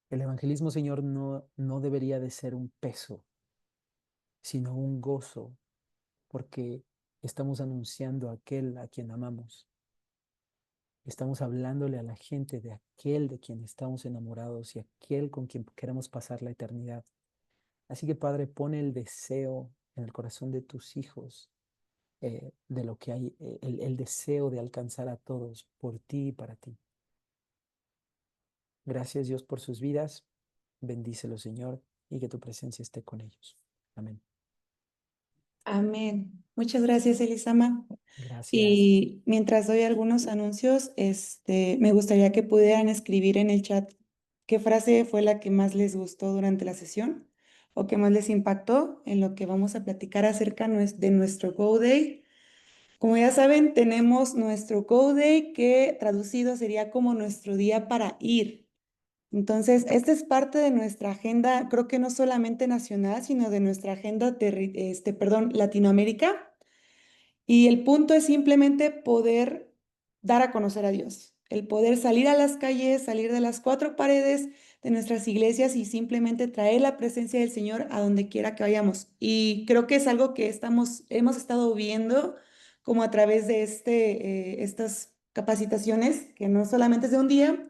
El evangelismo, Señor, no debería de ser un peso, sino un gozo, porque estamos anunciando a aquel a quien amamos. Estamos hablándole a la gente de aquel de quien estamos enamorados y aquel con quien queremos pasar la eternidad. Así que, Padre, pone el deseo en el corazón de tus hijos de lo que hay, el deseo de alcanzar a todos por ti y para ti. Gracias, Dios, por sus vidas. Bendícelos, Señor, y que tu presencia esté con ellos. Amén. Amén. Muchas gracias, Elisama. Gracias. Y mientras doy algunos anuncios, me gustaría que pudieran escribir en el chat qué frase fue la que más les gustó durante la sesión o que más les impactó en lo que vamos a platicar acerca de nuestro Go Day. Como ya saben, tenemos nuestro Go Day que traducido sería como nuestro día para ir. Entonces, esta es parte de nuestra agenda, creo que no solamente nacional, sino de nuestra agenda, Latinoamérica. Y el punto es simplemente poder dar a conocer a Dios, el poder salir a las calles, salir de las cuatro paredes de nuestras iglesias y simplemente traer la presencia del Señor a donde quiera que vayamos. Y creo que es algo que hemos estado viendo como a través de estas capacitaciones, que no solamente es de un día,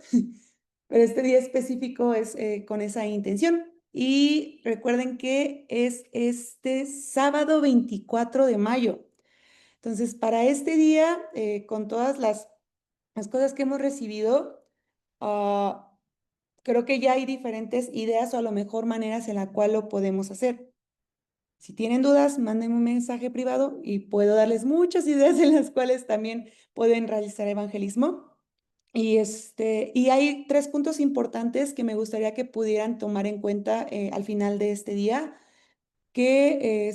pero este día específico es con esa intención. Y recuerden que es este sábado 24 de mayo. Entonces, para este día, con todas las cosas que hemos recibido, creo que ya hay diferentes ideas o a lo mejor maneras en la cual lo podemos hacer. Si tienen dudas, mándenme un mensaje privado y puedo darles muchas ideas en las cuales también pueden realizar evangelismo. Y hay 3 puntos importantes que me gustaría que pudieran tomar en cuenta al final de este día, que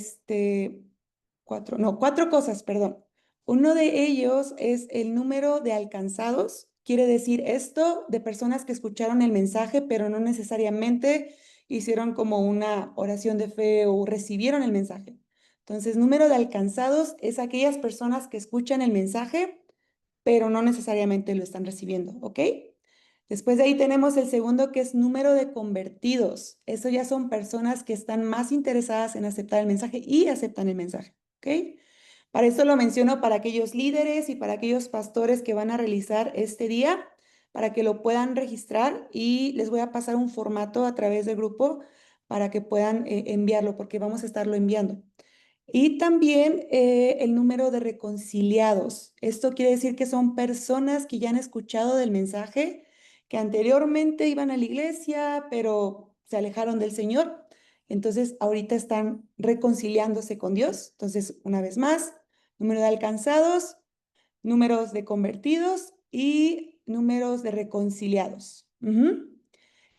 4 cosas, perdón. Uno de ellos es el número de alcanzados. Quiere decir esto de personas que escucharon el mensaje, pero no necesariamente hicieron como una oración de fe o recibieron el mensaje. Entonces, número de alcanzados es aquellas personas que escuchan el mensaje, pero no necesariamente lo están recibiendo, ¿ok? Después de ahí tenemos el segundo, que es número de convertidos. Eso ya son personas que están más interesadas en aceptar el mensaje y aceptan el mensaje, ¿ok? Para esto lo menciono para aquellos líderes y para aquellos pastores que van a realizar este día, para que lo puedan registrar y les voy a pasar un formato a través del grupo para que puedan enviarlo, porque vamos a estarlo enviando. Y también el número de reconciliados. Esto quiere decir que son personas que ya han escuchado del mensaje, que anteriormente iban a la iglesia, pero se alejaron del Señor. Entonces, ahorita están reconciliándose con Dios. Entonces, una vez más, número de alcanzados, números de convertidos y números de reconciliados.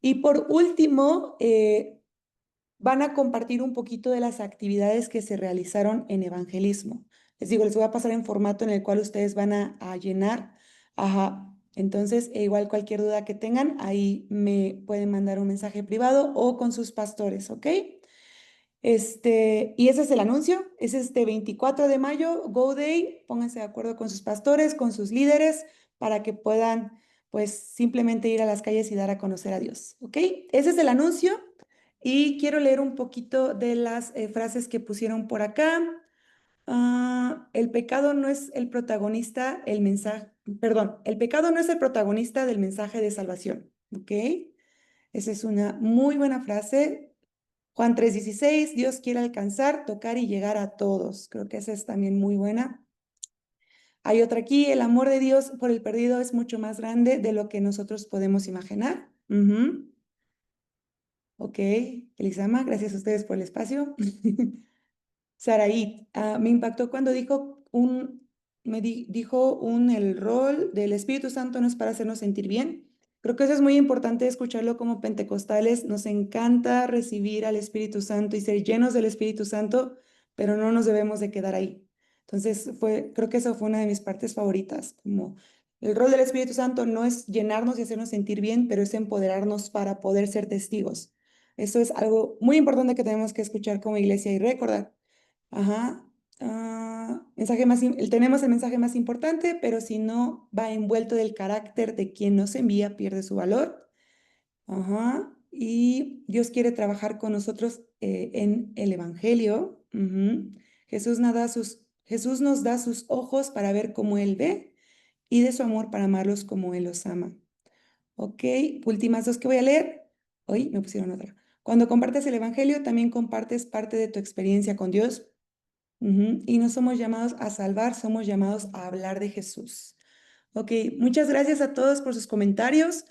Y por último, van a compartir un poquito de las actividades que se realizaron en evangelismo. Les digo, les voy a pasar en formato en el cual ustedes van a llenar. Ajá. Entonces, igual cualquier duda que tengan, ahí me pueden mandar un mensaje privado o con sus pastores, ¿ok? Y ese es el anuncio, es este 24 de mayo, Go Day, pónganse de acuerdo con sus pastores, con sus líderes, para que puedan, pues, simplemente ir a las calles y dar a conocer a Dios, ¿ok? Ese es el anuncio y quiero leer un poquito de las frases que pusieron por acá. El pecado no es el protagonista, el pecado no es el protagonista del mensaje de salvación, ¿ok? Esa es una muy buena frase. Juan 3:16, Dios quiere alcanzar, tocar y llegar a todos. Creo que esa es también muy buena. Hay otra aquí, el amor de Dios por el perdido es mucho más grande de lo que nosotros podemos imaginar. Ok, Elisama, gracias a ustedes por el espacio. Saraí, me impactó cuando dijo el rol del Espíritu Santo no es para hacernos sentir bien. Creo que eso es muy importante escucharlo como pentecostales. Nos encanta recibir al Espíritu Santo y ser llenos del Espíritu Santo, pero no nos debemos de quedar ahí. Entonces, creo que eso fue una de mis partes favoritas, como el rol del Espíritu Santo no es llenarnos y hacernos sentir bien, pero es empoderarnos para poder ser testigos. Eso es algo muy importante que tenemos que escuchar como iglesia y recordar. Ajá. Tenemos el mensaje más importante, pero si no va envuelto del carácter de quien nos envía, pierde su valor. Ajá. Y Dios quiere trabajar con nosotros en el Evangelio. Jesús nos da sus ojos para ver cómo Él ve y de su amor para amarlos como Él los ama. Ok, últimas 2 que voy a leer. Hoy me pusieron otra. Cuando compartes el Evangelio, también compartes parte de tu experiencia con Dios. Y no somos llamados a salvar, somos llamados a hablar de Jesús. Ok, muchas gracias a todos por sus comentarios.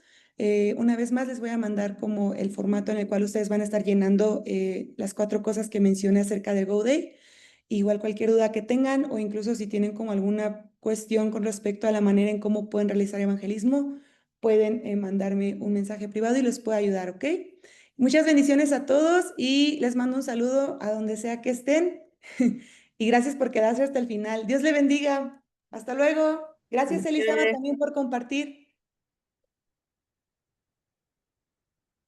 Una vez más les voy a mandar como el formato en el cual ustedes van a estar llenando las 4 cosas que mencioné acerca del Go Day. Igual cualquier duda que tengan o incluso si tienen como alguna cuestión con respecto a la manera en cómo pueden realizar evangelismo, pueden mandarme un mensaje privado y les puedo ayudar, ¿ok? Muchas bendiciones a todos y les mando un saludo a donde sea que estén. Y gracias por quedarse hasta el final. Dios le bendiga. Hasta luego. Gracias, Elizabeth, también por compartir.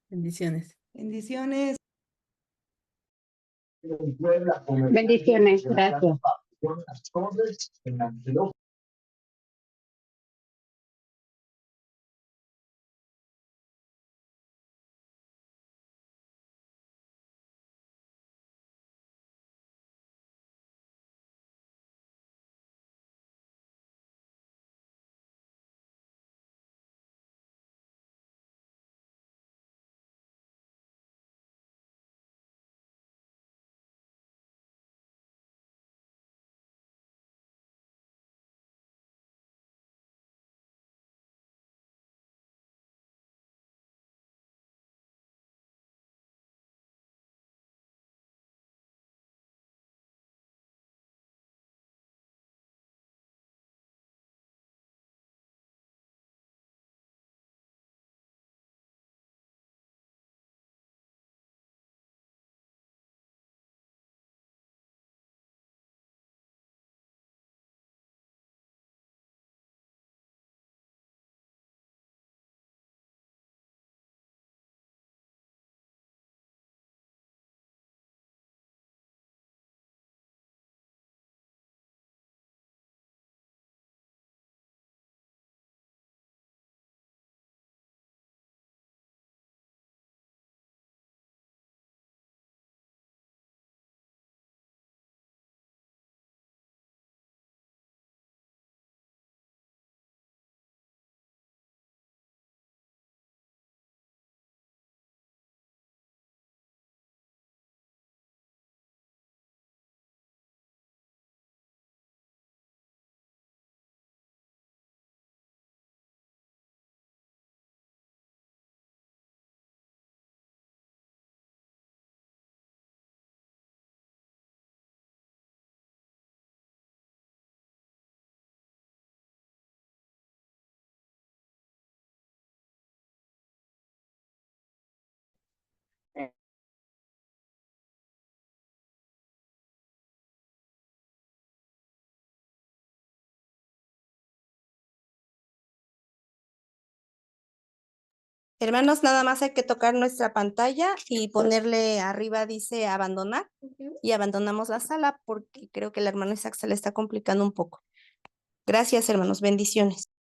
Bendiciones. Bendiciones. Bendiciones, gracias. Hermanos, nada más hay que tocar nuestra pantalla y ponerle arriba dice abandonar y abandonamos la sala porque creo que el hermano Isaac se le está complicando un poco. Gracias, hermanos. Bendiciones.